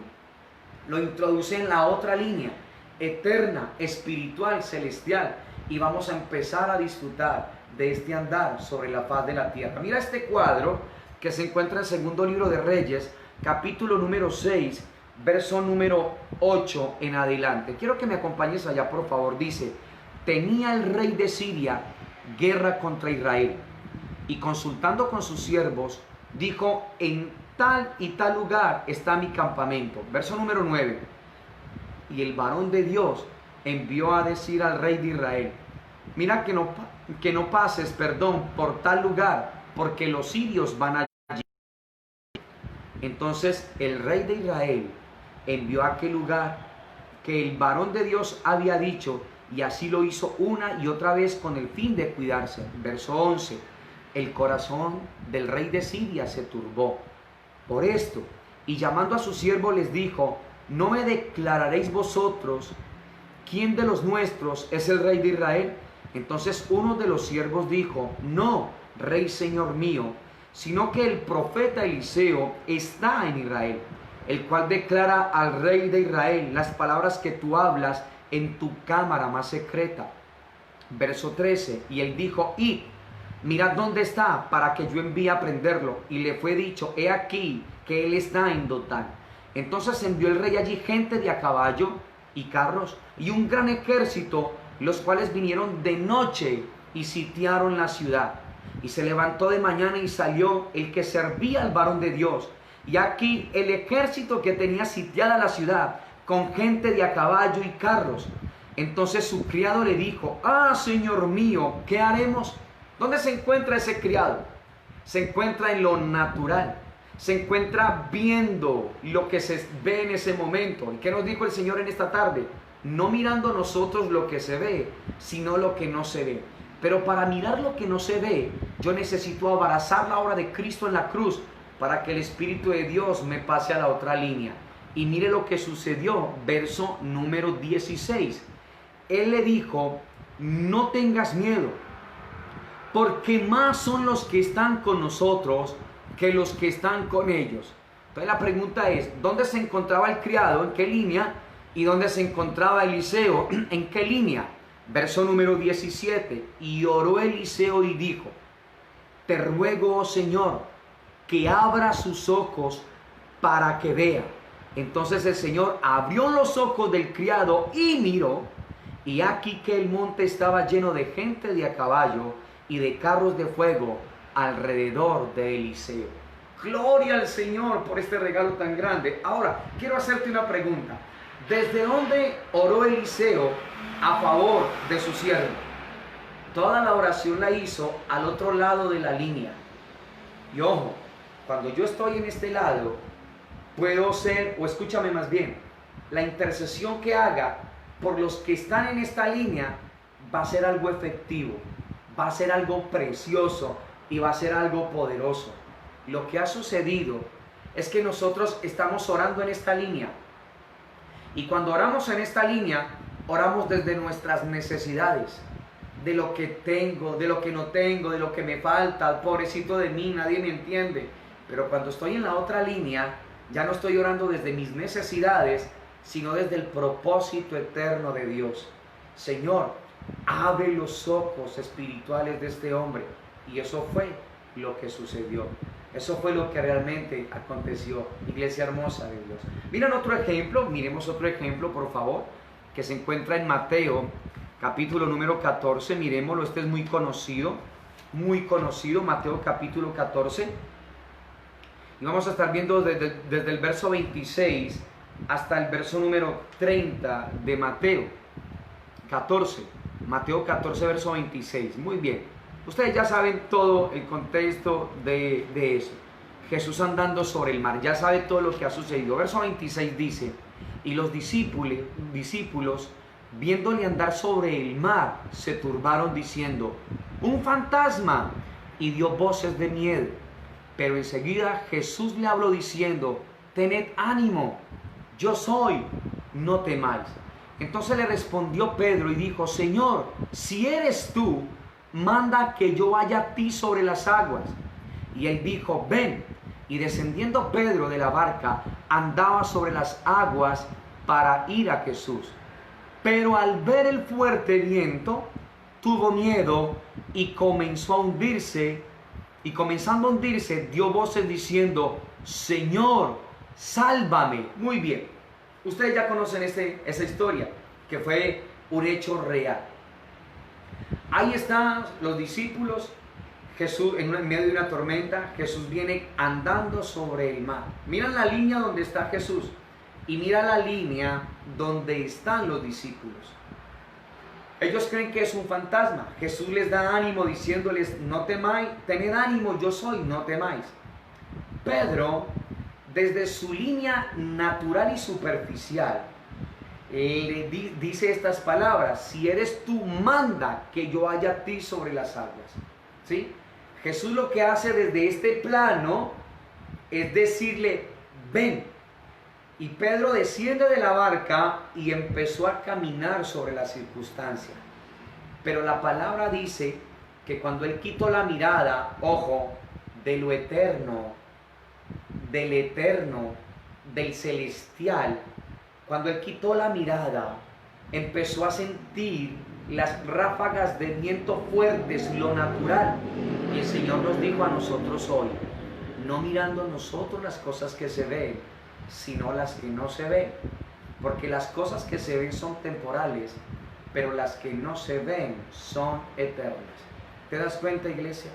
lo introduce en la otra línea, eterna, espiritual, celestial. Y vamos a empezar a disfrutar de este andar sobre la faz de la tierra. Mira este cuadro que se encuentra en el segundo libro de Reyes, capítulo número 6, verso número 8 en adelante. Quiero que me acompañes allá, por favor. Dice, tenía el rey de Siria guerra contra Israel, y consultando con sus siervos, dijo, en tal y tal lugar está mi campamento. Verso número 9. Y el varón de Dios envió a decir al rey de Israel, mira que no pases, por tal lugar, porque los sirios van allí. Entonces el rey de Israel envió a aquel lugar que el varón de Dios había dicho, y así lo hizo una y otra vez con el fin de cuidarse. Verso 11. El corazón del rey de Siria se turbó por esto, y llamando a su siervo les dijo, ¿no me declararéis vosotros quién de los nuestros es el rey de Israel? Entonces uno de los siervos dijo, no, rey señor mío, sino que el profeta Eliseo está en Israel, el cual declara al rey de Israel las palabras que tú hablas en tu cámara más secreta. Verso 13, y él dijo, id, mirad dónde está, para que yo envíe a prenderlo. Y le fue dicho, he aquí que él está en Dotán. Entonces envió el rey allí gente de a caballo y carros y un gran ejército, los cuales vinieron de noche y sitiaron la ciudad. Y se levantó de mañana y salió el que servía al varón de Dios, Y aquí el ejército que tenía sitiada la ciudad, con gente de a caballo y carros. Entonces su criado le dijo: ah, señor mío, ¿qué haremos? ¿Dónde se encuentra ese criado? Se encuentra en lo natural. Se encuentra viendo lo que se ve en ese momento. ¿Y qué nos dijo el Señor en esta tarde? No mirando nosotros lo que se ve, sino lo que no se ve. Pero para mirar lo que no se ve, yo necesito abrazar la obra de Cristo en la cruz para que el Espíritu de Dios me pase a la otra línea. Y mire lo que sucedió, verso número 16. Él le dijo: no tengas miedo, porque más son los que están con nosotros que los que están con ellos. Entonces la pregunta es: ¿dónde se encontraba el criado? ¿En qué línea? ¿Y dónde se encontraba Eliseo? ¿En qué línea? Verso número 17. Y oró Eliseo y dijo: te ruego, oh Señor, que abra sus ojos para que vea. Entonces el Señor abrió los ojos del criado y miró, y aquí que el monte estaba lleno de gente de a caballo y de carros de fuego alrededor de Eliseo. Gloria al Señor por este regalo tan grande. Ahora, quiero hacerte una pregunta. ¿Desde dónde oró Eliseo a favor de su siervo? Toda la oración la hizo al otro lado de la línea. Y ojo, cuando yo estoy en este lado, puedo ser, o escúchame más bien, la intercesión que haga por los que están en esta línea va a ser algo efectivo, va a ser algo precioso y va a ser algo poderoso. Lo que ha sucedido es que nosotros estamos orando en esta línea. Y cuando oramos en esta línea, oramos desde nuestras necesidades, de lo que tengo, de lo que no tengo, de lo que me falta, pobrecito de mí, nadie me entiende. Pero cuando estoy en la otra línea, ya no estoy orando desde mis necesidades, sino desde el propósito eterno de Dios. Señor, abre los ojos espirituales de este hombre. Y eso fue lo que sucedió. Eso fue lo que realmente aconteció, iglesia hermosa de Dios. Miren otro ejemplo, miremos otro ejemplo, por favor, que se encuentra en Mateo, capítulo número 14. Miremoslo, este es muy conocido, Mateo capítulo 14. Y vamos a estar viendo desde el verso 26 hasta el verso número 30 de Mateo 14. Mateo 14, verso 26. Muy bien. Ustedes ya saben todo el contexto de eso. Jesús andando sobre el mar, ya sabe todo lo que ha sucedido. Verso 26 dice: y los discípulos, viéndole andar sobre el mar, se turbaron diciendo: ¡un fantasma! Y dio voces de miedo. Pero enseguida Jesús le habló diciendo: tened ánimo, yo soy, no temáis. Entonces le respondió Pedro y dijo: Señor, si eres tú, manda que yo vaya a ti sobre las aguas. Y él dijo: ven. Y descendiendo Pedro de la barca, andaba sobre las aguas para ir a Jesús. Pero al ver el fuerte viento, tuvo miedo y comenzó a hundirse. Y comenzando a hundirse, dio voces diciendo: Señor, sálvame. Muy bien. Ustedes ya conocen esa historia, que fue un hecho real. Ahí están los discípulos, Jesús en medio de una tormenta. Jesús viene andando sobre el mar. Mira la línea donde está Jesús y mira la línea donde están los discípulos. Ellos creen que es un fantasma. Jesús les da ánimo diciéndoles: no temáis, tened ánimo, yo soy, no temáis. Pedro, desde su línea natural y superficial, le dice estas palabras: si eres tú, manda que yo vaya a ti sobre las aguas. ¿Sí? Jesús lo que hace desde este plano es decirle: ven. Y Pedro desciende de la barca y empezó a caminar sobre la circunstancia. Pero la palabra dice que cuando él quitó la mirada, ojo, de lo eterno, del celestial, cuando él quitó la mirada, empezó a sentir las ráfagas de viento fuertes, lo natural. Y el Señor nos dijo a nosotros hoy: no mirando nosotros las cosas que se ven, sino las que no se ven. Porque las cosas que se ven son temporales, pero las que no se ven son eternas. ¿Te das cuenta, iglesia?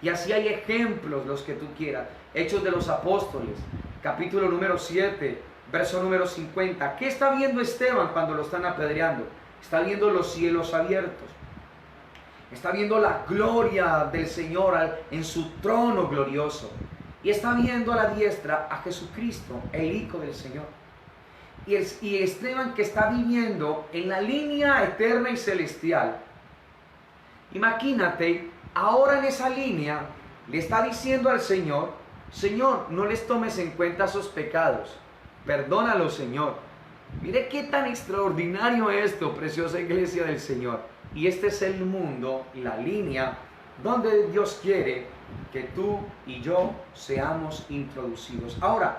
Y así hay ejemplos, los que tú quieras. Hechos de los Apóstoles. capítulo número 7, verso número 50. ¿Qué está viendo Esteban cuando lo están apedreando? Está viendo los cielos abiertos. Está viendo la gloria del Señor en su trono glorioso. Y está viendo a la diestra a Jesucristo, el Hijo del Señor. Y Esteban, que está viviendo en la línea eterna y celestial. Imagínate, ahora en esa línea le está diciendo al Señor: Señor, no les tomes en cuenta sus pecados. Perdónalos, Señor. Mire qué tan extraordinario esto, preciosa iglesia del Señor. Y este es el mundo, la línea donde Dios quiere que tú y yo seamos introducidos. Ahora,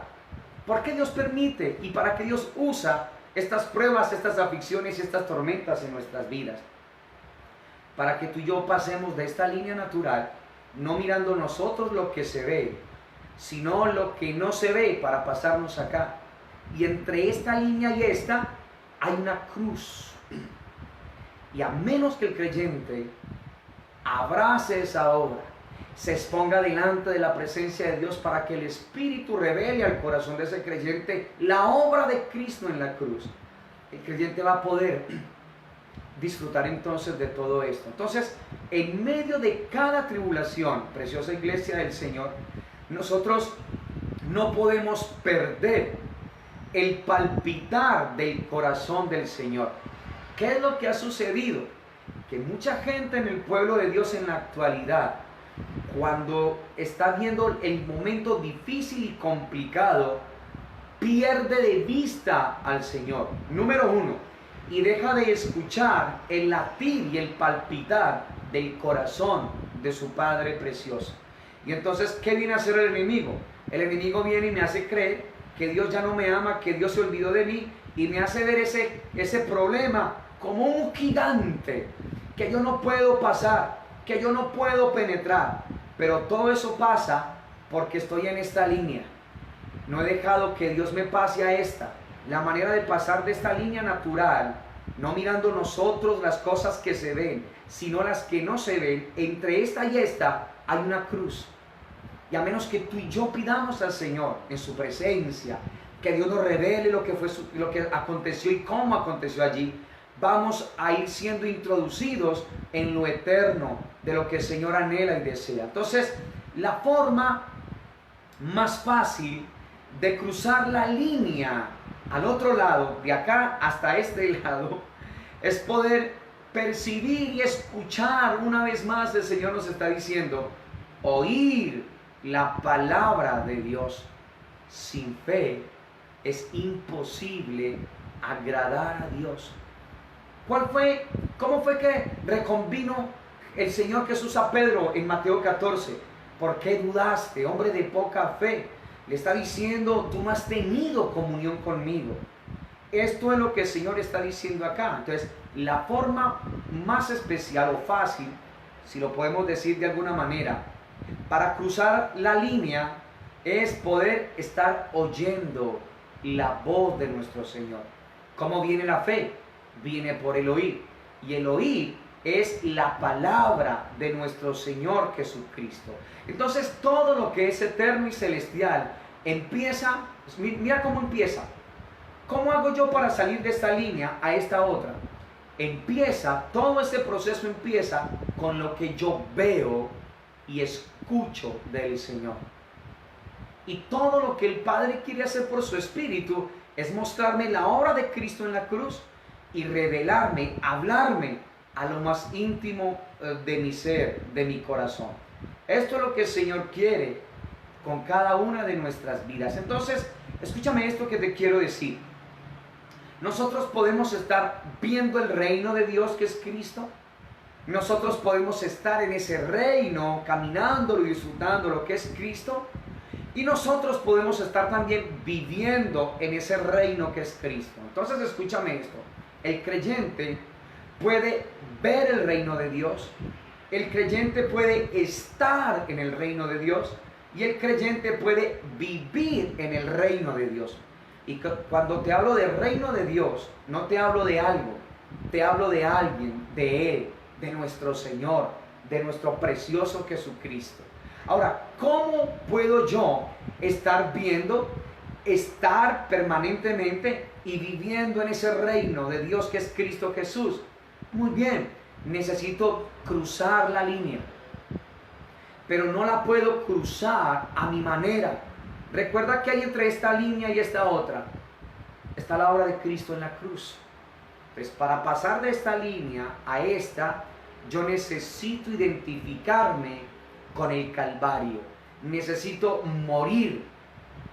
¿por qué Dios permite y para qué Dios usa estas pruebas, estas aflicciones y estas tormentas en nuestras vidas? Para que tú y yo pasemos de esta línea natural, no mirando nosotros lo que se ve, sino lo que no se ve, para pasarnos acá. Y entre esta línea y esta hay una cruz. Y a menos que el creyente abrace esa obra, se exponga delante de la presencia de Dios para que el Espíritu revele al corazón de ese creyente la obra de Cristo en la cruz, el creyente va a poder disfrutar entonces de todo esto. Entonces, en medio de cada tribulación, preciosa iglesia del Señor, nosotros no podemos perder el palpitar del corazón del Señor. ¿Qué es lo que ha sucedido? Que mucha gente en el pueblo de Dios en la actualidad, cuando está viendo el momento difícil y complicado, pierde de vista al Señor, número uno, y deja de escuchar el latir y el palpitar del corazón de su Padre precioso. Y entonces, ¿qué viene a hacer el enemigo? El enemigo viene y me hace creer que Dios ya no me ama, que Dios se olvidó de mí, y me hace ver ese problema como un gigante que yo no puedo pasar, que yo no puedo penetrar. Pero todo eso pasa porque estoy en esta línea. No he dejado que Dios me pase a esta. La manera de pasar de esta línea natural, no mirando nosotros las cosas que se ven, sino las que no se ven, entre esta y esta hay una cruz. Y a menos que tú y yo pidamos al Señor en su presencia, que Dios nos revele lo que aconteció y cómo aconteció allí, vamos a ir siendo introducidos en lo eterno de lo que el Señor anhela y desea. Entonces, la forma más fácil de cruzar la línea al otro lado, de acá hasta este lado, es poder percibir y escuchar una vez más. El Señor nos está diciendo: oír la palabra de Dios. Sin fe es imposible agradar a Dios. ¿Cómo fue que reconvino el Señor Jesús a Pedro en Mateo 14? ¿Por qué dudaste, hombre de poca fe? Le está diciendo: tú no has tenido comunión conmigo. Esto es lo que el Señor está diciendo acá. Entonces, la forma más especial o fácil, si lo podemos decir de alguna manera, para cruzar la línea es poder estar oyendo la voz de nuestro Señor. ¿Cómo viene la fe? Viene por el oír. Y el oír es la palabra de nuestro Señor Jesucristo. Entonces, todo lo que es eterno y celestial empieza. Mira cómo empieza. ¿Cómo hago yo para salir de esta línea a esta otra? Todo este proceso empieza con lo que yo veo y escucho del Señor. Y todo lo que el Padre quiere hacer por su Espíritu es mostrarme la obra de Cristo en la cruz y revelarme, hablarme a lo más íntimo de mi ser, de mi corazón. Esto es lo que el Señor quiere con cada una de nuestras vidas. Entonces, escúchame esto que te quiero decir. Nosotros podemos estar viendo el reino de Dios, que es Cristo. Nosotros podemos estar en ese reino, caminándolo y disfrutando lo que es Cristo. Y nosotros podemos estar también viviendo en ese reino que es Cristo. Entonces, escúchame esto. El creyente puede ver el reino de Dios. El creyente puede estar en el reino de Dios. Y el creyente puede vivir en el reino de Dios. Y cuando te hablo del reino de Dios, no te hablo de algo. Te hablo de alguien, de Él, de nuestro Señor, de nuestro precioso Jesucristo. Ahora, ¿cómo puedo yo estar viendo estar permanentemente y viviendo en ese reino de Dios que es Cristo Jesús. Muy bien, necesito cruzar la línea, pero no la puedo cruzar a mi manera. Recuerda que hay entre esta línea y esta otra, está la obra de Cristo en la cruz. Entonces, para pasar de esta línea a esta, yo necesito identificarme con el Calvario. Necesito morir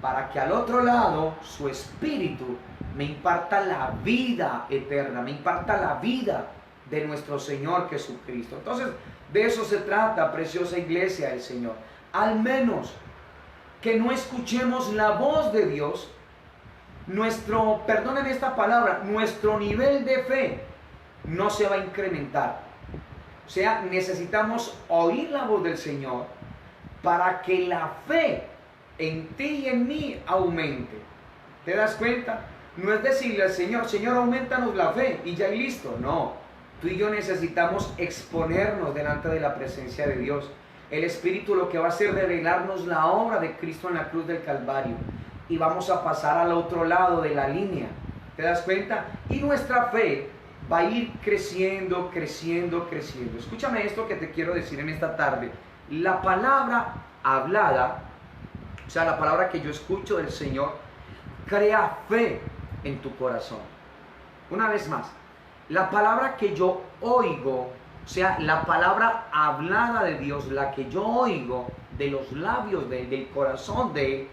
para que al otro lado su Espíritu me imparta la vida eterna, me imparta la vida de nuestro Señor Jesucristo. Entonces, de eso se trata, preciosa iglesia del Señor. Al menos que no escuchemos la voz de Dios, perdonen esta palabra, nuestro nivel de fe no se va a incrementar. O sea, necesitamos oír la voz del Señor para que la fe en ti y en mí aumente. ¿Te das cuenta? No es decirle al Señor, Señor, aumentanos la fe y ya y listo. No, tú y yo necesitamos exponernos delante de la presencia de Dios. El Espíritu lo que va a hacer es revelarnos la obra de Cristo en la cruz del Calvario. Y vamos a pasar al otro lado de la línea. ¿Te das cuenta? Y nuestra fe va a ir creciendo, creciendo, creciendo. Escúchame esto que te quiero decir en esta tarde. La palabra hablada, o sea, la palabra que yo escucho del Señor, crea fe en tu corazón. Una vez más, la palabra que yo oigo, o sea, la palabra hablada de Dios, la que yo oigo de los labios de Él, del corazón de Él,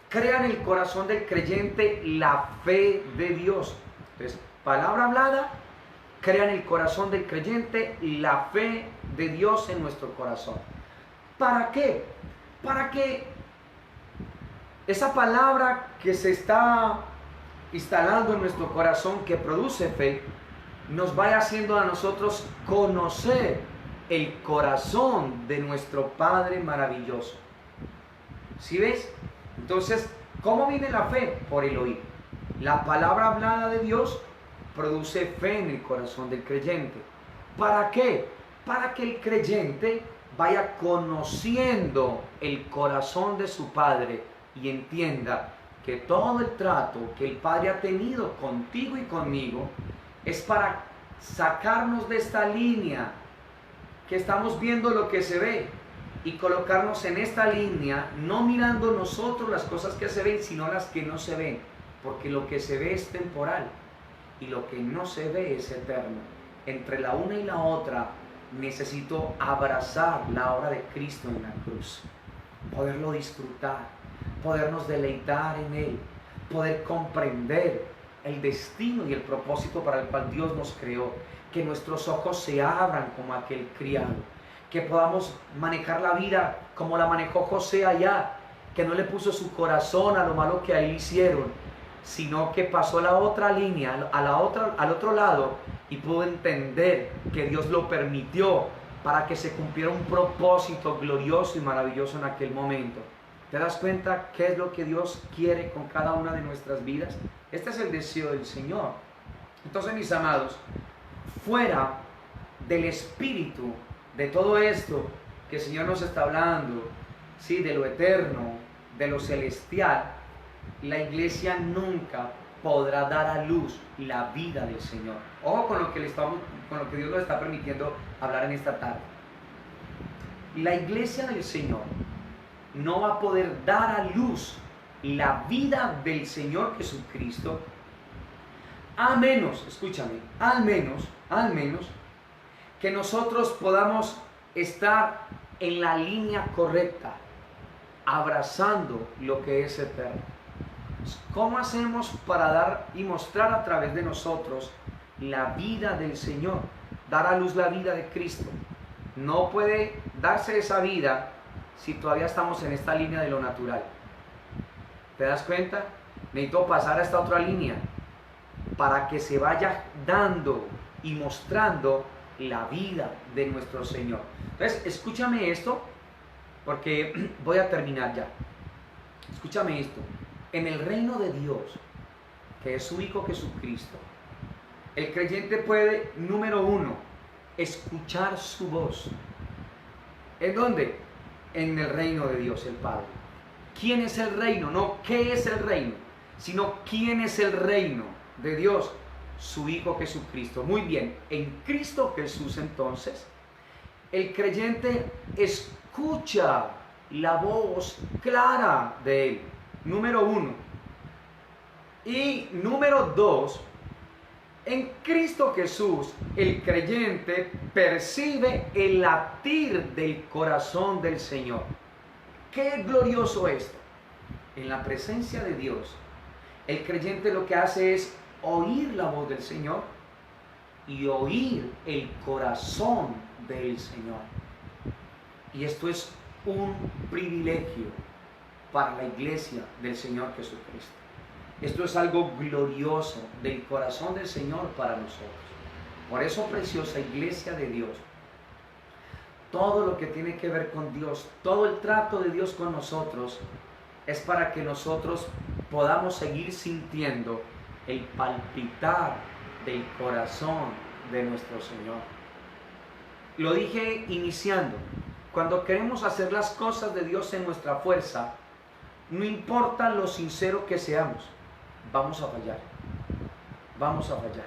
crea en el corazón del creyente la fe de Dios. Entonces, palabra hablada, crea en el corazón del creyente la fe de Dios en nuestro corazón. ¿Para qué? Para que esa palabra que se está instalando en nuestro corazón, que produce fe, nos vaya haciendo a nosotros conocer el corazón de nuestro Padre maravilloso. ¿Sí ves? Entonces, ¿cómo viene la fe? Por el oír. La palabra hablada de Dios produce fe en el corazón del creyente. ¿Para qué? Para que el creyente vaya conociendo el corazón de su Padre y entienda que todo el trato que el Padre ha tenido contigo y conmigo es para sacarnos de esta línea que estamos viendo lo que se ve y colocarnos en esta línea, no mirando nosotros las cosas que se ven, sino las que no se ven, porque lo que se ve es temporal y lo que no se ve es eterno. Entre la una y la otra necesito abrazar la obra de Cristo en la cruz, poderlo disfrutar, podernos deleitar en Él, poder comprender el destino y el propósito para el cual Dios nos creó, que nuestros ojos se abran como aquel criado, que podamos manejar la vida como la manejó José allá, que no le puso su corazón a lo malo que a él hicieron, sino que pasó a la otra línea, al otro lado, y pudo entender que Dios lo permitió para que se cumpliera un propósito glorioso y maravilloso en aquel momento. ¿Te das cuenta qué es lo que Dios quiere con cada una de nuestras vidas? Este es el deseo del Señor. Entonces, mis amados, fuera del espíritu de todo esto que el Señor nos está hablando, ¿sí?, de lo eterno, de lo celestial, la iglesia nunca podrá dar a luz la vida del Señor. Ojo con lo que Dios nos está permitiendo hablar en esta tarde. La iglesia del Señor no va a poder dar a luz la vida del Señor Jesucristo, a menos, escúchame, al menos que nosotros podamos estar en la línea correcta, abrazando lo que es eterno. ¿Cómo hacemos para dar y mostrar a través de nosotros la vida del Señor? Dar a luz la vida de Cristo. No puede darse esa vida si todavía estamos en esta línea de lo natural. ¿Te das cuenta? Necesito pasar a esta otra línea para que se vaya dando y mostrando la vida de nuestro Señor. Entonces, escúchame esto, porque voy a terminar ya. Escúchame esto. En el reino de Dios, que es su Hijo Jesucristo, el creyente puede, número uno, escuchar su voz. ¿En dónde? En el reino de Dios el Padre. ¿Quién es el reino? No qué es el reino, sino quién es el reino de Dios, su Hijo Jesucristo. Muy bien, en Cristo Jesús entonces, el creyente escucha la voz clara de Él, número uno. Y número dos, en Cristo Jesús, el creyente percibe el latir del corazón del Señor. ¡Qué glorioso esto! En la presencia de Dios, el creyente lo que hace es oír la voz del Señor y oír el corazón del Señor. Y esto es un privilegio para la iglesia del Señor Jesucristo. Esto es algo glorioso del corazón del Señor para nosotros. Por eso, preciosa iglesia de Dios, todo lo que tiene que ver con Dios, todo el trato de Dios con nosotros, es para que nosotros podamos seguir sintiendo el palpitar del corazón de nuestro Señor. Lo dije iniciando, cuando queremos hacer las cosas de Dios en nuestra fuerza, no importa lo sincero que seamos, vamos a fallar. Vamos a fallar.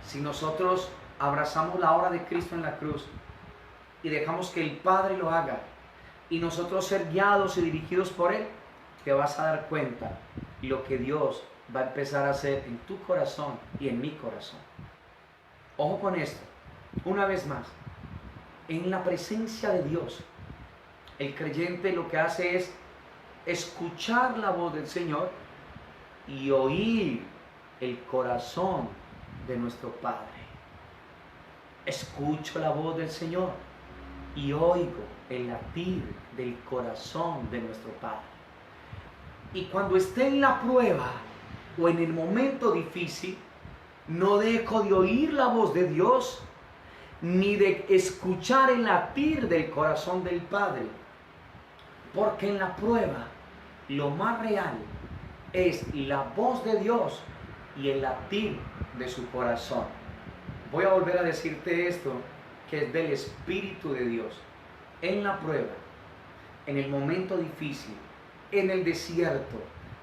Si nosotros abrazamos la obra de Cristo en la cruz y dejamos que el Padre lo haga y nosotros ser guiados y dirigidos por Él, te vas a dar cuenta lo que Dios va a empezar a hacer en tu corazón y en mi corazón. Ojo con esto, una vez más, en la presencia de Dios, el creyente lo que hace es escuchar la voz del Señor y oír el corazón de nuestro Padre. Escucho la voz del Señor y oigo el latir del corazón de nuestro Padre. Y cuando esté en la prueba o en el momento difícil, no dejo de oír la voz de Dios ni de escuchar el latir del corazón del Padre. Porque en la prueba lo más real es la voz de Dios y el latir de su corazón. Voy a volver a decirte esto, que es del Espíritu de Dios. En la prueba, en el momento difícil, en el desierto,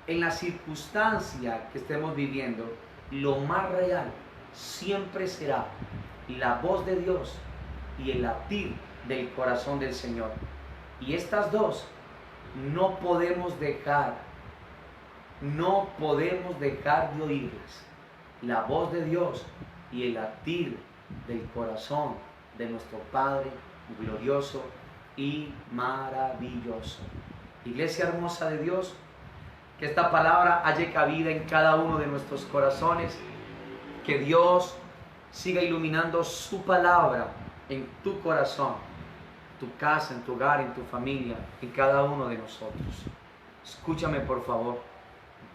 en la circunstancia que estemos viviendo, lo más real siempre será la voz de Dios y el latir del corazón del Señor. Y estas dos no podemos dejar de oírlas. La voz de Dios y el latir del corazón de nuestro Padre glorioso y maravilloso. Iglesia hermosa de Dios, que esta palabra haya cabida en cada uno de nuestros corazones, que Dios siga iluminando su palabra en tu corazón, tu casa, en tu hogar, en tu familia, en cada uno de nosotros. Escúchame por favor,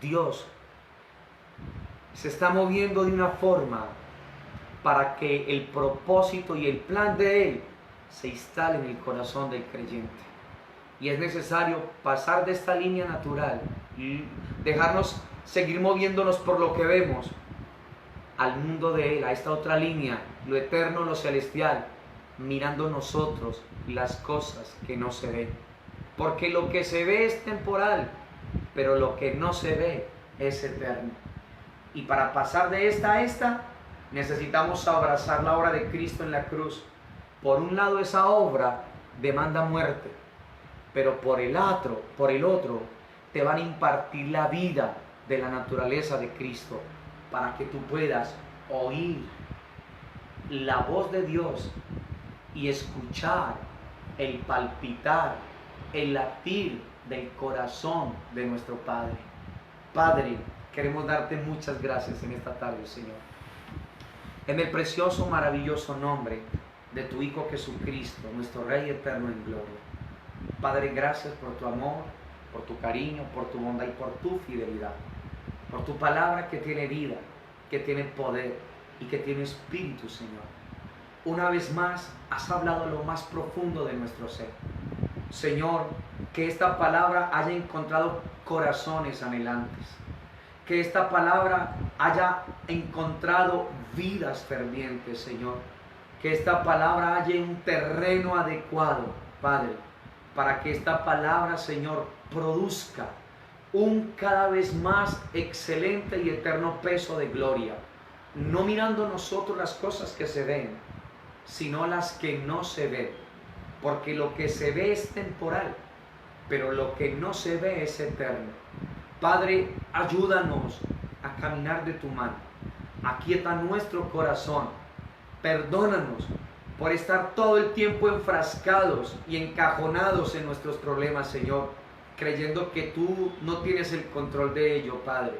Dios se está moviendo de una forma para que el propósito y el plan de Él se instale en el corazón del creyente. Y es necesario pasar de esta línea natural y dejarnos seguir moviéndonos por lo que vemos al mundo de Él, a esta otra línea, lo eterno, lo celestial, mirando nosotros las cosas que no se ven. Porque lo que se ve es temporal, pero lo que no se ve es eterno. Y para pasar de esta a esta, necesitamos abrazar la obra de Cristo en la cruz. Por un lado, esa obra demanda muerte, pero por el otro te van a impartir la vida de la naturaleza de Cristo para que tú puedas oír la voz de Dios y escuchar el palpitar, el latir del corazón de nuestro Padre. Padre, queremos darte muchas gracias en esta tarde, Señor. En el precioso, maravilloso nombre de tu Hijo Jesucristo, nuestro Rey eterno en gloria. Padre, gracias por tu amor, por tu cariño, por tu bondad y por tu fidelidad. Por tu palabra que tiene vida, que tiene poder y que tiene espíritu, Señor. Una vez más, has hablado lo más profundo de nuestro ser. Señor, que esta palabra haya encontrado corazones anhelantes. Que esta palabra haya encontrado vidas fervientes, Señor. Que esta palabra haya un terreno adecuado, Padre, para que esta palabra, Señor, produzca un cada vez más excelente y eterno peso de gloria, no mirando nosotros las cosas que se ven, sino las que no se ven, porque lo que se ve es temporal, pero lo que no se ve es eterno. Padre, ayúdanos a caminar de tu mano, aquieta nuestro corazón, perdónanos por estar todo el tiempo enfrascados y encajonados en nuestros problemas, Señor, creyendo que tú no tienes el control de ello, Padre.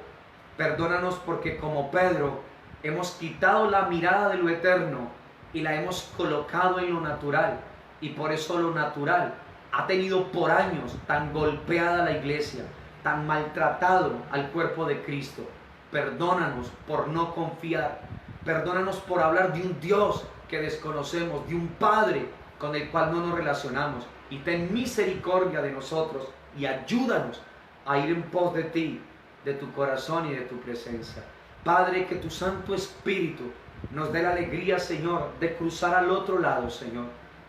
Perdónanos porque como Pedro hemos quitado la mirada de lo eterno y la hemos colocado en lo natural, y por eso lo natural ha tenido por años tan golpeada la iglesia, tan maltratado al cuerpo de Cristo. Perdónanos por no confiar, perdónanos por hablar de un Dios que desconocemos, de un Padre con el cual no nos relacionamos, y ten misericordia de nosotros y ayúdanos a ir en pos de ti, de tu corazón y de tu presencia. Padre, que tu Santo Espíritu nos dé la alegría, Señor, de cruzar al otro lado, Señor,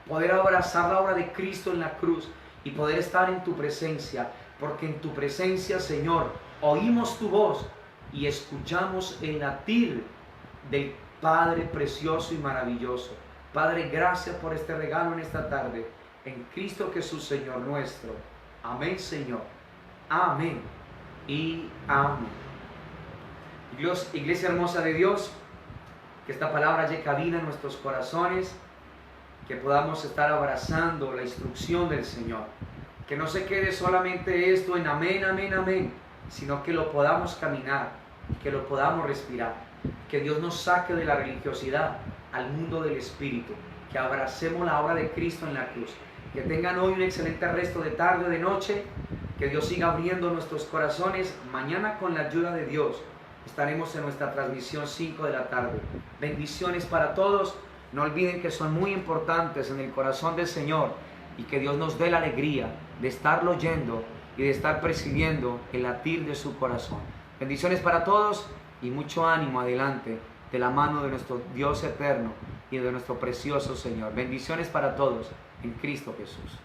poder abrazar la obra de Cristo en la cruz y poder estar en tu presencia, porque en tu presencia, Señor, oímos tu voz y escuchamos el latir del Padre precioso y maravilloso. Padre, gracias por este regalo en esta tarde, en Cristo Jesús, Señor nuestro. Amén, Señor. Amén y amén. Iglesia hermosa de Dios, que esta palabra llegue cabina en nuestros corazones, que podamos estar abrazando la instrucción del Señor, que no se quede solamente esto en amén, amén, amén, sino que lo podamos caminar, que lo podamos respirar, que Dios nos saque de la religiosidad al mundo del Espíritu, que abracemos la obra de Cristo en la cruz. Que tengan hoy un excelente resto de tarde o de noche, que Dios siga abriendo nuestros corazones. Mañana, con la ayuda de Dios, estaremos en nuestra transmisión 5 de la tarde. Bendiciones para todos. No olviden que son muy importantes en el corazón del Señor, y que Dios nos dé la alegría de estarlo oyendo y de estar percibiendo el latir de su corazón. Bendiciones para todos y mucho ánimo adelante, de la mano de nuestro Dios eterno y de nuestro precioso Señor. Bendiciones para todos en Cristo Jesús.